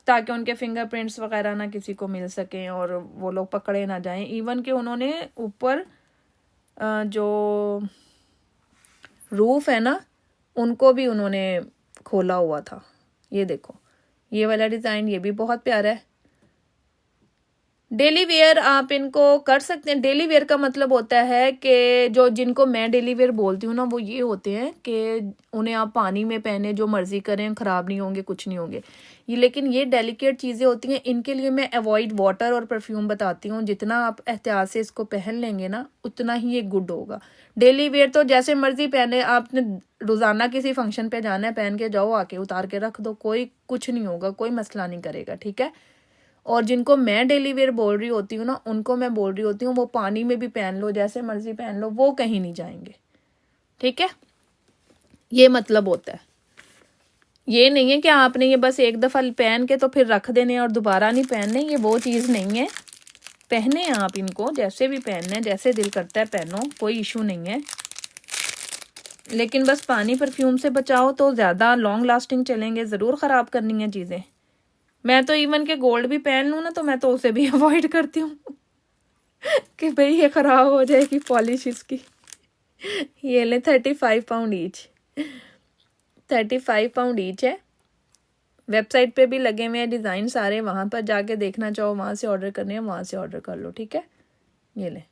ताकि उनके फिंगरप्रिंट्स वगैरह ना किसी को मिल सकें और वो लोग पकड़े ना जाएं। इवन के उन्होंने ऊपर जो रूफ है ना, उनको भी उन्होंने खोला हुआ था। ये देखो, ये वाला डिज़ाइन, ये भी बहुत प्यारा है। डेली वेयर आप इनको कर सकते हैं। डेली वेयर का मतलब होता है कि जो जिनको मैं डेली वेयर बोलती हूँ ना, वो ये होते हैं कि उन्हें आप पानी में पहने, जो मर्जी करें, ख़राब नहीं होंगे, कुछ नहीं होंगे ये। लेकिन ये डेलिकेट चीज़ें होती हैं, इनके लिए मैं अवॉइड वाटर और परफ्यूम बताती हूँ। जितना आप एहतियात से इसको पहन लेंगे ना, उतना ही ये गुड होगा। डेली वेयर तो जैसे मर्जी पहने, आपने रोज़ाना किसी फंक्शन पे जाना है, पहन के जाओ, आके उतार के रख दो, कोई कुछ नहीं होगा, कोई मसला नहीं करेगा, ठीक है। और जिनको मैं डेली वेयर बोल रही होती हूँ ना, उनको मैं बोल रही होती हूँ वो पानी में भी पहन लो, जैसे मर्जी पहन लो, वो कहीं नहीं जाएंगे, ठीक है। ये मतलब होता है, ये नहीं है कि आपने ये बस एक दफ़ा पहन के तो फिर रख देने और दोबारा नहीं पहनने, ये वो चीज़ नहीं है। पहने आप इनको जैसे भी पहनने, जैसे दिल करता है पहनो, कोई इशू नहीं है। लेकिन बस पानी परफ्यूम से बचाओ तो ज़्यादा लॉन्ग लास्टिंग चलेंगे, ज़रूर ख़राब करनी है चीज़ें। मैं तो इवन के गोल्ड भी पहन लूँ ना, तो मैं तो उसे भी अवॉइड करती हूँ कि भाई ये ख़राब हो जाएगी पॉलिश इसकी। ये ले 35 पाउंड ईच, 35 पाउंड ईच है। वेबसाइट पे भी लगे हुए हैं डिज़ाइन सारे, वहाँ पर जाके देखना चाहो, वहाँ से ऑर्डर करने हैं, वहाँ से ऑर्डर कर लो, ठीक है। ये ले,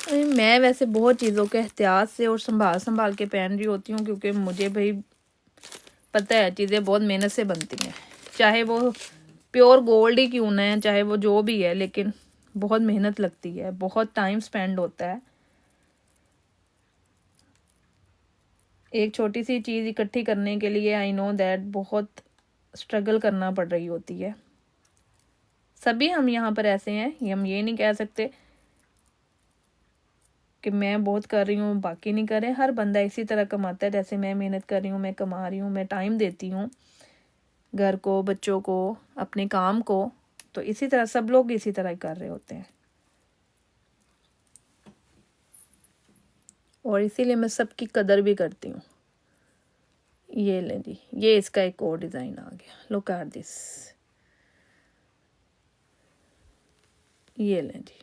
मैं वैसे बहुत चीज़ों के एहतियात से और संभाल के पहन रही होती हूँ, क्योंकि मुझे भाई पता है चीज़ें बहुत मेहनत से बनती हैं, चाहे वो प्योर गोल्ड ही क्यों ना है, चाहे वो जो भी है, लेकिन बहुत मेहनत लगती है, बहुत टाइम स्पेंड होता है। एक छोटी सी चीज़ इकट्ठी करने के लिए आई नो दैट बहुत स्ट्रगल करना पड़ रही होती है। सभी हम यहाँ पर ऐसे हैं, हम ये नहीं कह सकते कि मैं बहुत कर रही हूँ बाकी नहीं कर रहे। हर बंदा इसी तरह कमाता है, जैसे मैं मेहनत कर रही हूँ, मैं कमा रही हूँ, मैं टाइम देती हूँ घर को, बच्चों को, अपने काम को, तो इसी तरह सब लोग इसी तरह ही कर रहे होते हैं। और इसीलिए मैं सबकी कदर भी करती हूँ। ये लें जी, ये इसका एक और डिज़ाइन आ गया, लुक एट दिस। ये लें जी,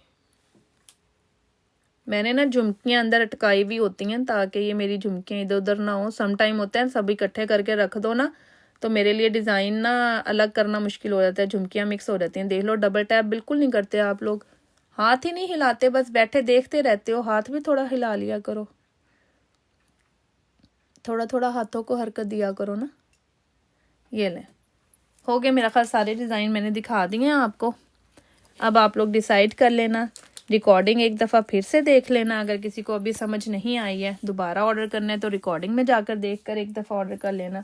मैंने ना झुमकियाँ अंदर अटकाई भी होती हैं, ताकि ये मेरी झुमकियाँ इधर उधर ना हो। सम टाइम होता है सब इकट्ठे करके रख दो ना, तो मेरे लिए डिज़ाइन ना अलग करना मुश्किल हो जाता है, झुमकियाँ मिक्स हो जाती हैं। देख लो, डबल टैप बिल्कुल नहीं करते आप लोग, हाथ ही नहीं हिलाते, बस बैठे देखते रहते हो। हाथ भी थोड़ा हिला लिया करो, थोड़ा थोड़ा हाथों को हरकत दिया करो ना। ये लें, हो गए मेरा ख्याल सारे डिज़ाइन मैंने दिखा दिए हैं आपको। अब आप लोग डिसाइड कर लेना, रिकॉर्डिंग एक दफ़ा फिर से देख लेना। अगर किसी को अभी समझ नहीं आई है, दोबारा ऑर्डर करना है, तो रिकॉर्डिंग में जाकर देखकर एक दफ़ा ऑर्डर कर लेना,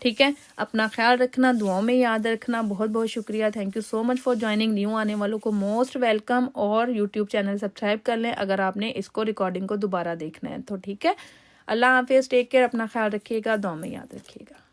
ठीक है। अपना ख्याल रखना, दुआओं में याद रखना। बहुत बहुत शुक्रिया, thank you so much for joining. New आने वालों को मोस्ट वेलकम, और यूट्यूब चैनल सब्सक्राइब कर लें अगर आपने इसको रिकॉर्डिंग को दोबारा देखना है तो, ठीक है। अल्लाह हाफिज़, टेक केयर, अपना ख्याल रखिएगा, दुआ में याद रखिएगा।